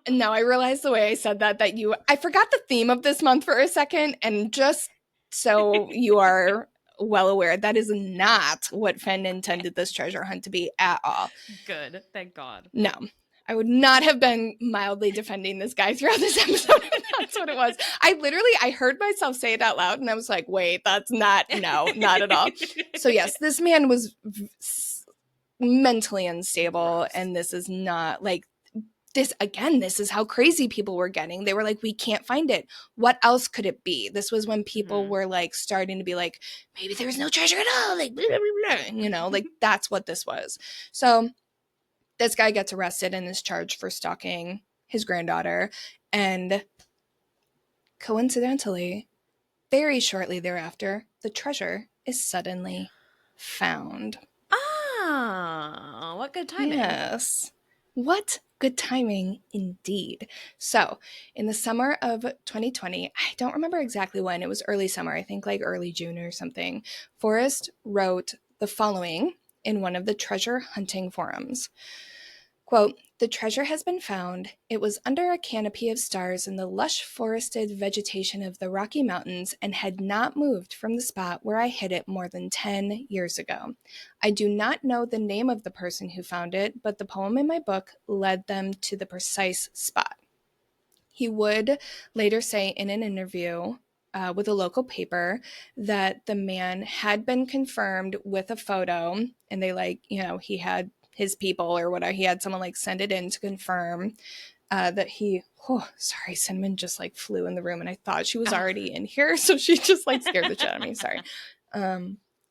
No, I realized the way I said that I forgot the theme of this month for a second, and just so you are well aware, that is not what Fenn Okay. intended this treasure hunt to be at all. Good. Thank God. No, I would not have been mildly defending this guy throughout this episode if that's what it was. I heard myself say it out loud, and I was like, wait, that's not, no, not at all. So yes, this man was mentally unstable, Gross. and this is not like, this again, this is how crazy people were getting. They were like, we can't find it. What else could it be? This was when people Mhm. were like starting to be like, maybe there's no treasure at all, like blah, blah, blah, blah. Like, that's what this was. So this guy gets arrested and is charged for stalking his granddaughter, and coincidentally, very shortly thereafter, the treasure is suddenly found. Ah, what good timing. Yes. What good timing indeed. So, in the summer of 2020, I don't remember exactly when, it was early summer, I think like early June or something, Forrest wrote the following in one of the treasure hunting forums. Quote, "The treasure has been found. It was under a canopy of stars in the lush forested vegetation of the Rocky Mountains and had not moved from the spot where I hid it more than 10 years ago. I do not know the name of the person who found it, but the poem in my book led them to the precise spot." He would later say in an interview with a local paper that the man had been confirmed with a photo, and they, like, he had his people or whatever, he had someone like send it in to confirm that he, oh, sorry, Cinnamon just like flew in the room, and I thought she was Oh. already in here, so she just like scared the shit out of me. Sorry.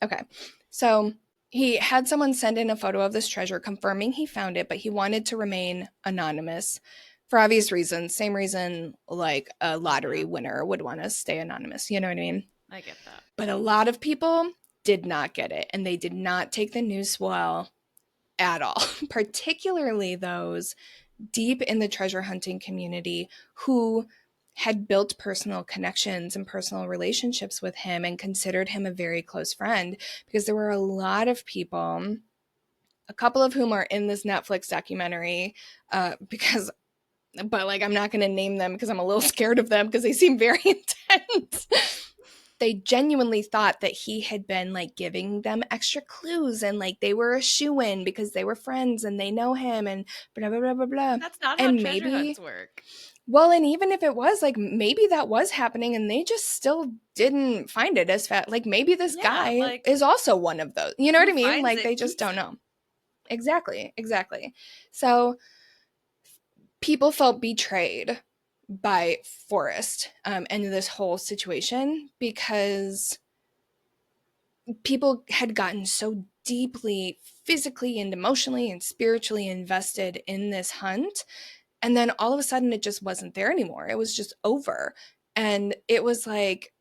Okay. So he had someone send in a photo of this treasure confirming he found it, but he wanted to remain anonymous for obvious reasons. Same reason like a lottery Yeah, winner would want to stay anonymous. You know what I mean? I get that. But a lot of people did not get it, and they did not take the news well at all, particularly those deep in the treasure hunting community who had built personal connections and personal relationships with him and considered him a very close friend, because there were a lot of people, a couple of whom are in this Netflix documentary, because, but like, I'm not going to name them because I'm a little scared of them because they seem very intense. They genuinely thought that he had been like giving them extra clues, and like they were a shoe-in because they were friends and they know him and blah blah blah blah blah. That's not how And treasure hunts maybe, work. well, and even if it was, like, maybe that was happening and they just still didn't find it as fast. Like, maybe this Yeah, guy like is also one of those. You know what who I mean? finds Like, they it just keeps don't it. know. Exactly, exactly. So people felt betrayed by Forrest and this whole situation, because people had gotten so deeply physically and emotionally and spiritually invested in this hunt, and then all of a sudden it just wasn't there anymore. It was just over. And it was like,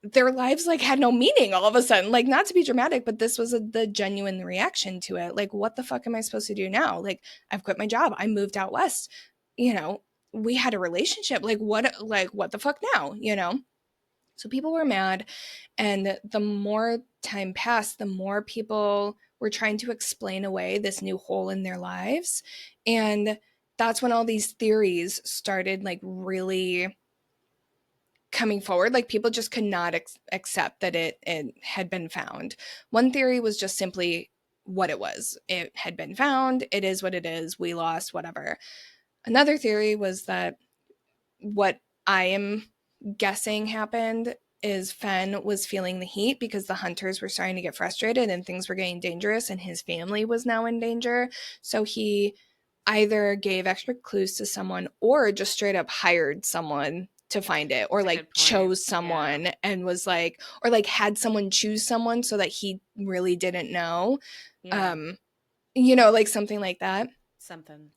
their lives like had no meaning all of a sudden. Like, not to be dramatic, but this was the genuine reaction to it. Like, what the fuck am I supposed to do now? Like, I've quit my job. I moved out west. You know, we had a relationship. Like, what the fuck now? You know? So people were mad. And the more time passed, the more people were trying to explain away this new hole in their lives. And that's when all these theories started like really coming forward. Like, people just could not accept that it had been found. One theory was just simply what it was. It had been found. It is what it is. We lost, whatever. Another theory was that what I am guessing happened is Fenn was feeling the heat because the hunters were starting to get frustrated and things were getting dangerous and his family was now in danger. So he either gave extra clues to someone or just straight up hired someone to find it, or like chose someone and was like, or like had someone choose someone so that he really didn't know. Yeah. You know, like something like that. Something.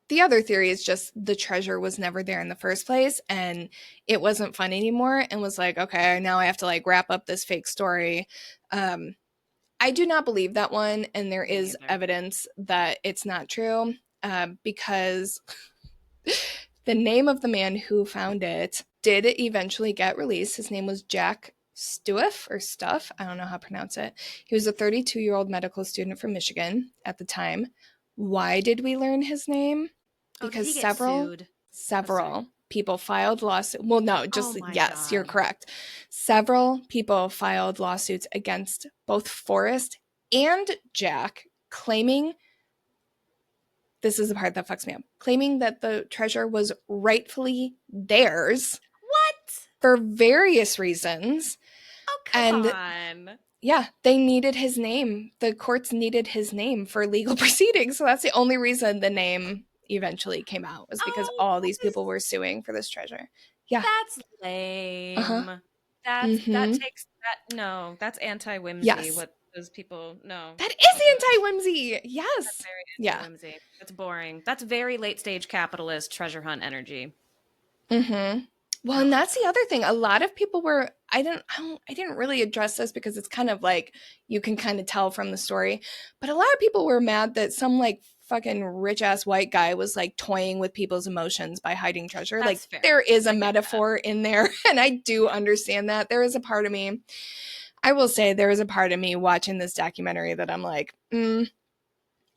The other theory is just the treasure was never there in the first place and it wasn't fun anymore and was like, okay, now I have to like wrap up this fake story. I do not believe that one, and there is evidence that it's not true, because the name of the man who found it did eventually get released. His name was Jack Stuff or Stuff. I don't know how to pronounce it. He was a 32-year-old medical student from Michigan at the time. Why did we learn his name? Because did he get sued? Several people filed lawsuits. Well, no, just yes, God. You're correct. Several people filed lawsuits against both Forrest and Jack, claiming, this is the part that fucks me up, claiming that the treasure was rightfully theirs. What? For various reasons. Oh, come on. Yeah, they needed his name. The courts needed his name for legal proceedings. So that's the only reason the name eventually came out, was because all these people were suing for this treasure. Yeah. That's lame. Uh-huh. That takes that. No, that's anti-whimsy. Yes. What those people, no. That is anti-whimsy. Yes. That's very anti-whimsy. That's boring. That's very late stage capitalist treasure hunt energy. Well, and that's the other thing. A lot of people were, I didn't really address this because it's kind of like, you can kind of tell from the story, but a lot of people were mad that some like fucking rich ass white guy was like toying with people's emotions by hiding treasure. That's like fair. There is a metaphor in there, and I do understand that. There is a part of me, I will say there is a part of me watching this documentary that I'm like, I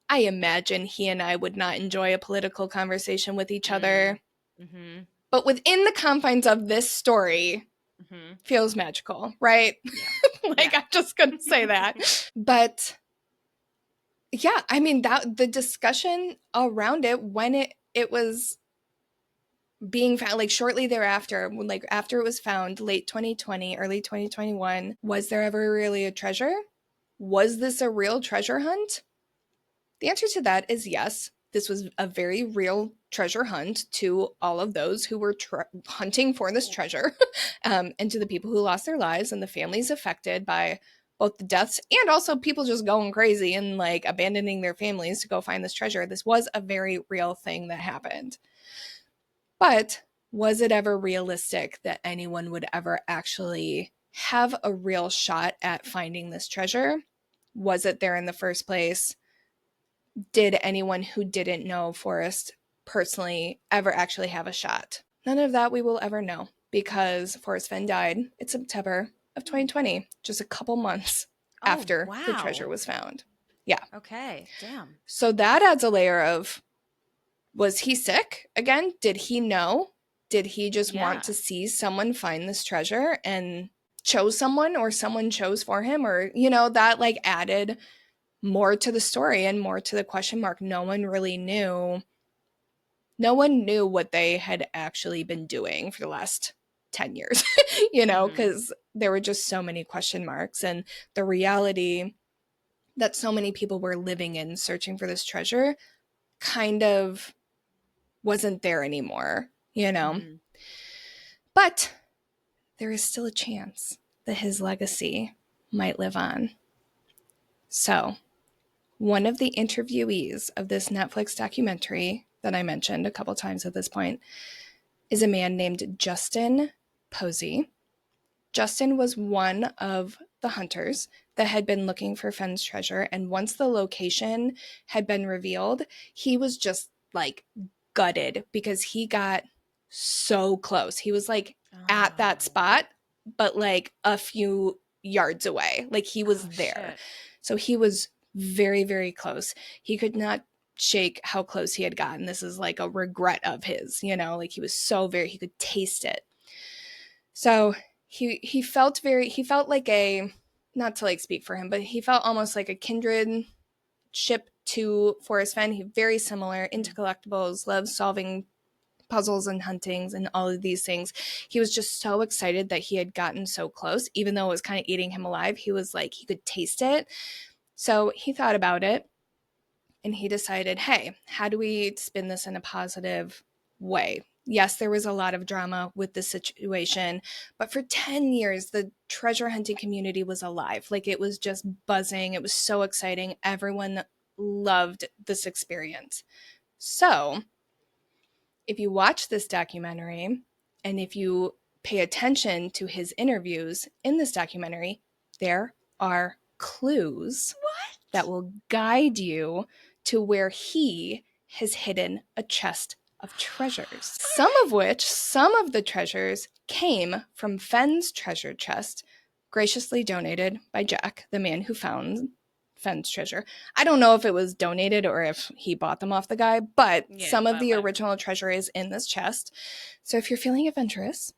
imagine he and I would not enjoy a political conversation with each other. But within the confines of this story, feels magical, right? Yeah. I'm just going to say that. But yeah, I mean, that the discussion around it when it was being found, like shortly thereafter, like after it was found, late 2020, early 2021, was there ever really a treasure? Was this a real treasure hunt? The answer to that is yes. This was a very real treasure hunt to all of those who were hunting for this treasure, and to the people who lost their lives and the families affected by both the deaths and also people just going crazy and like abandoning their families to go find this treasure. This was a very real thing that happened. But was it ever realistic that anyone would ever actually have a real shot at finding this treasure? Was it there in the first place? Did anyone who didn't know Forrest personally ever actually have a shot? None of that we will ever know, because Forrest Fenn died in September of 2020, just a couple months after the treasure was found. Yeah. Okay, damn. So that adds a layer of, was he sick again? Did he know? Did he just want to see someone find this treasure and chose someone, or someone chose for him? Or, that like added more to the story and more to the question mark. No one really knew. No one knew what they had actually been doing for the last 10 years, because there were just so many question marks, and the reality that so many people were living in searching for this treasure kind of wasn't there anymore, But there is still a chance that his legacy might live on. So, one of the interviewees of this Netflix documentary that I mentioned a couple times at this point is a man named Justin Posey. Justin was one of the hunters that had been looking for Fenn's treasure, and once the location had been revealed, he was just like gutted because he got so close. He was like at that Oh. spot, but like a few yards away. Like he was Oh, there. shit. So he was very, very close. He could not shake how close he had gotten. This is like a regret of his, you know, like he was so very, he could taste it. So he felt like a, not to like speak for him, but he felt almost like a kindred ship to Forrest Fenn. He very similar, into collectibles, loves solving puzzles and huntings and all of these things. He was just so excited that he had gotten so close, even though it was kind of eating him alive. He was like, he could taste it. So he thought about it and he decided, hey, how do we spin this in a positive way? Yes, there was a lot of drama with this situation, but for 10 years, the treasure hunting community was alive. Like it was just buzzing. It was so exciting. Everyone loved this experience. So if you watch this documentary and if you pay attention to his interviews in this documentary, there are clues that will guide you to where he has hidden a chest of treasures. Some of the treasures came from Fenn's treasure chest, graciously donated by Jack, the man who found Fenn's treasure. I don't know if it was donated or if he bought them off the guy, but some of the original treasure is in this chest. So if you're feeling adventurous,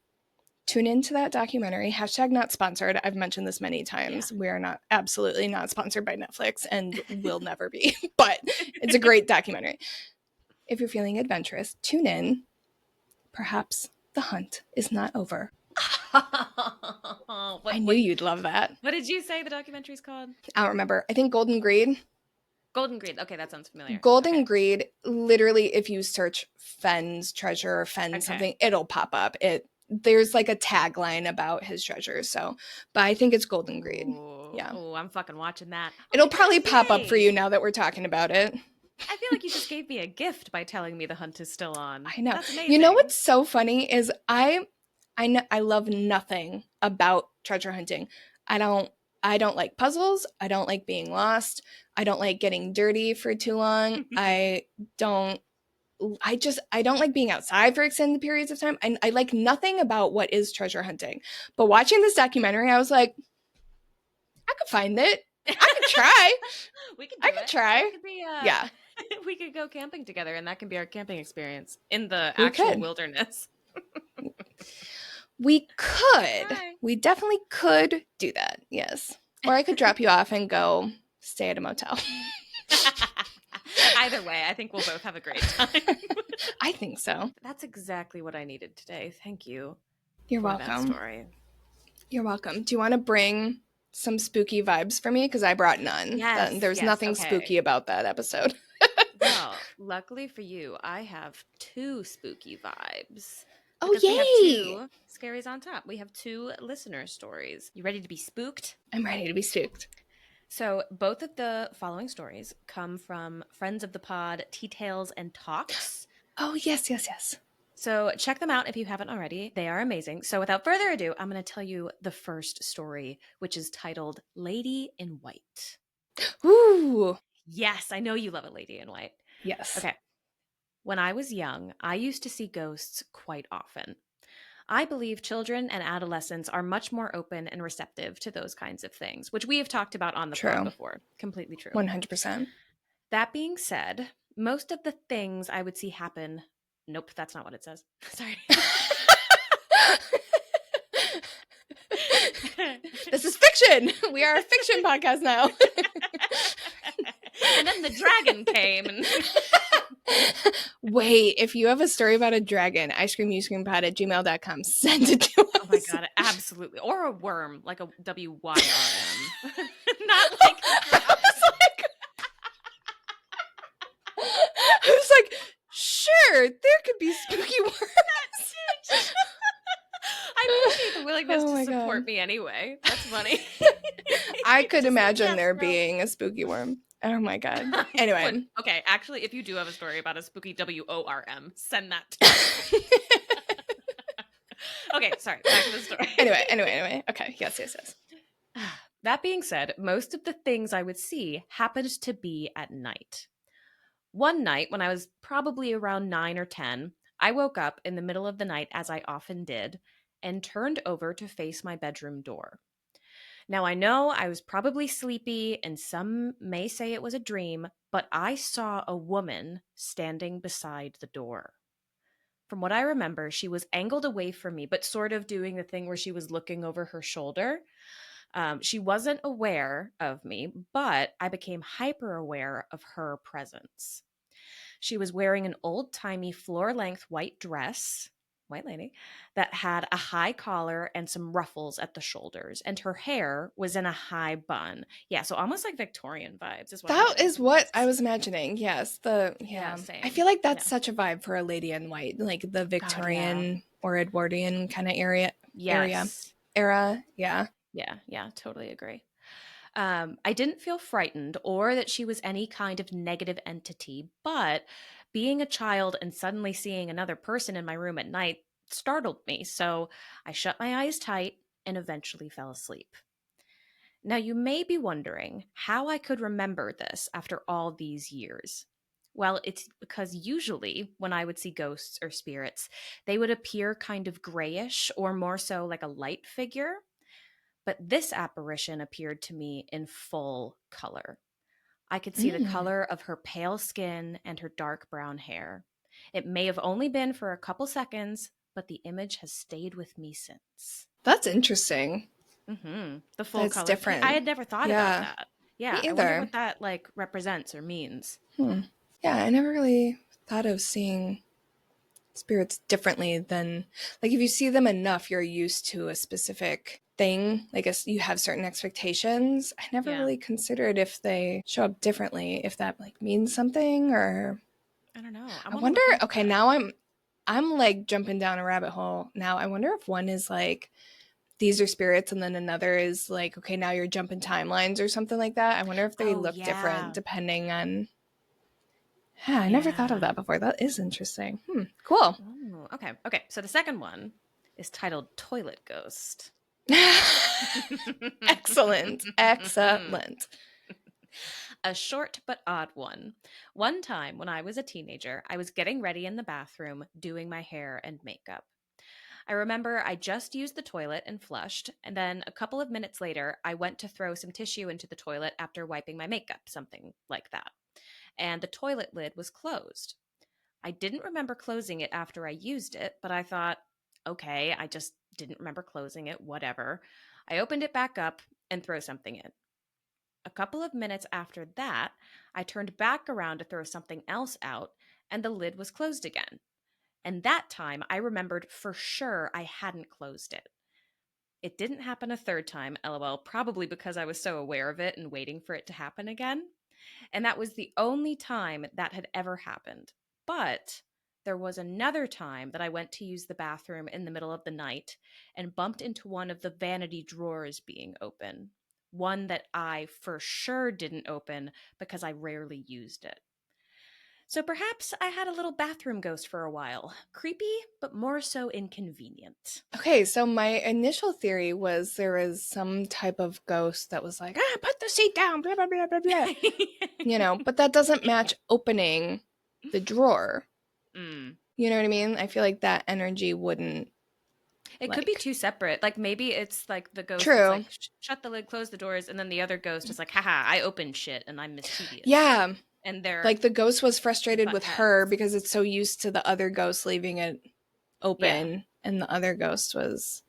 tune into that documentary. Hashtag not sponsored. I've mentioned this many times. Yeah. We are absolutely not sponsored by Netflix and will never be, but it's a great documentary. If you're feeling adventurous, tune in. Perhaps the hunt is not over. I knew you'd love that. What did you say the documentary's called? I don't remember. I think Golden Greed. Golden Greed. Okay, that sounds familiar. Golden Greed, literally, if you search Fenn's treasure or Fenn something, it'll pop up. There's like a tagline about his treasure. So, but I think it's Golden Greed. Yeah. Oh, I'm fucking watching that. It'll probably pop up for you now that we're talking about it. I feel like you just gave me a gift by telling me the hunt is still on. I know. That's amazing. You know what's so funny is I love nothing about treasure hunting. I don't like puzzles. I don't like being lost. I don't like getting dirty for too long. I don't like being outside for extended periods of time. I like nothing about what is treasure hunting. But watching this documentary, I was like, I could find it. I could try. I could try. It could be, yeah. We could go camping together, and that can be our camping experience in the actual wilderness. We could. We definitely could do that. Yes. Or I could drop you off and go stay at a motel. Either way, I think we'll both have a great time. I think so. That's exactly what I needed today. Thank you. You're welcome. That story. You're welcome. Do you want to bring some spooky vibes for me? Because I brought none. Yes. There's nothing spooky about that episode. Well, luckily for you, I have 2 spooky vibes. Oh, yay! We have 2 scaries on top. We have 2 listener stories. You ready to be spooked? I'm ready to be spooked. So both of the following stories come from friends of the pod, Tea Tales and Talks. Oh, yes. So check them out if you haven't already. They are amazing. So without further ado, I'm going to tell you the first story, which is titled Lady in White. Ooh. Yes, I know you love a Lady in White. Yes. Okay. When I was young, I used to see ghosts quite often. I believe children and adolescents are much more open and receptive to those kinds of things, which we have talked about on the pod before. Completely true. 100%. That being said, most of the things I would see happen... Nope, that's not what it says. Sorry. This is fiction. We are a fiction podcast now. And then the dragon came. And wait, if you have a story about a dragon, icecreamyouscreampod@gmail.com. Send it to us. Oh my God, absolutely. Or a worm, like a WYRM. Not like... I was like, sure, there could be spooky worms. I appreciate the willingness to support me anyway. That's funny. I could imagine there being a spooky worm. Oh my God. Anyway. Okay, actually, if you do have a story about a spooky WORM, send that to me. Okay, sorry. Back to the story. Anyway. Okay. Yes. That being said, most of the things I would see happened to be at night. One night, when I was probably around 9 or 10, I woke up in the middle of the night, as I often did, and turned over to face my bedroom door. Now, I know I was probably sleepy, and some may say it was a dream, but I saw a woman standing beside the door. From what I remember, she was angled away from me, but sort of doing the thing where she was looking over her shoulder. She wasn't aware of me, but I became hyper aware of her presence. She was wearing an old timey floor length white dress, white lady, that had a high collar and some ruffles at the shoulders, and her hair was in a high bun. Yeah, so almost like Victorian vibes is what I'm That getting is from what I this. was imagining. Yes, Yeah, I same. feel like Yeah. that's such a vibe for a lady in white, like the God, yeah. Victorian or Edwardian kind of area Yes. era. Yeah. Yeah, totally agree. I didn't feel frightened or that she was any kind of negative entity, but being a child and suddenly seeing another person in my room at night startled me. So I shut my eyes tight and eventually fell asleep. Now, you may be wondering how I could remember this after all these years. Well, it's because usually when I would see ghosts or spirits, they would appear kind of grayish or more so like a light figure. But this apparition appeared to me in full color. I could see the Mm, color of her pale skin and her dark brown hair. It may have only been for a couple seconds, but the image has stayed with me since. that's interesting. The full That's color. I different. had never thought about Yeah. that. Me Yeah, I wonder either. what that like represents or means. Hmm. Yeah, I never really thought of seeing spirits differently than, like, if you see them enough, you're used to a specific thing. I guess you have certain expectations. I never Yeah, really considered if they show up differently, if that like means something, or I don't know. I I want to wonder, look into okay, that. now I'm like jumping down a rabbit hole now. I wonder if one is like these are spirits and then another is like, okay, now you're jumping timelines or something like that. I wonder if they Oh, look different yeah. depending on. Yeah, I never thought of Yeah. that before. That is interesting. Cool. Oh, okay. Okay. So the second one is titled Toilet Ghost. Excellent. A short but odd one. One time when I was a teenager, I was getting ready in the bathroom doing my hair and makeup. I remember I just used the toilet and flushed, and then a couple of minutes later, I went to throw some tissue into the toilet after wiping my makeup, something like that. And the toilet lid was closed. I didn't remember closing it after I used it, but I thought, okay, I just didn't remember closing it, whatever. I opened it back up and throw something in. A couple of minutes after that, I turned back around to throw something else out, and the lid was closed again. And that time, I remembered for sure I hadn't closed it. It didn't happen a third time, lol, probably because I was so aware of it and waiting for it to happen again. And that was the only time that had ever happened. But there was another time that I went to use the bathroom in the middle of the night and bumped into one of the vanity drawers being open. One that I for sure didn't open because I rarely used it. So perhaps I had a little bathroom ghost for a while. Creepy, but more so inconvenient. Okay, so my initial theory was there was some type of ghost that was like, put the seat down, blah, blah, blah, blah, blah. But that doesn't match opening the drawer. Mm. You know what I mean? I feel like that energy wouldn't, It could be like, two separate. Like maybe it's like the ghost that's true. like, shut the lid, close the doors, and then the other ghost is like, haha, I opened shit and I'm mischievous. Yeah, And they're like the ghost was they frustrated butt with her heads. because it's so used to the other ghost leaving it Yeah. open, and the other ghost was.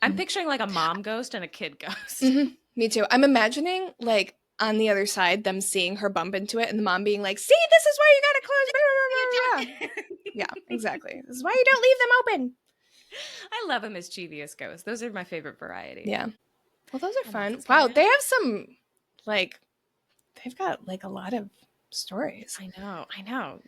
I'm picturing like a mom ghost and a kid ghost. Mm-hmm. Me too. I'm imagining like on the other side them seeing her bump into it and the mom being like, "See, this is why you gotta close." Blah, blah, blah, blah, blah." Yeah, exactly. This is why you don't leave them open. I love a mischievous ghost. Those are my favorite variety. Yeah. Well, those are Oh, that's a fun. scary Wow, they one. have some like they've got like a lot of stories. I know.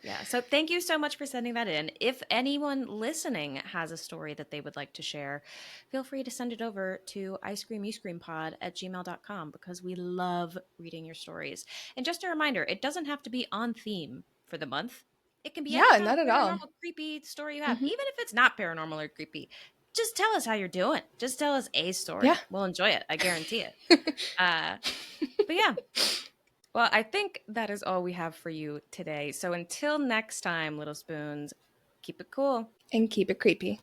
Yeah. So thank you so much for sending that in. If anyone listening has a story that they would like to share, feel free to send it over to icecreamyouScreampod@gmail.com because we love reading your stories. And just a reminder, it doesn't have to be on theme for the month. It can be any Yeah, kind not of at all. paranormal, creepy story you have, Hmm. even if it's not paranormal or creepy. just tell us how you're doing. Just tell us a story. Yeah. We'll enjoy it. I guarantee it. But yeah. Well, I think that is all we have for you today. So until next time, little spoons, keep it cool. And keep it creepy.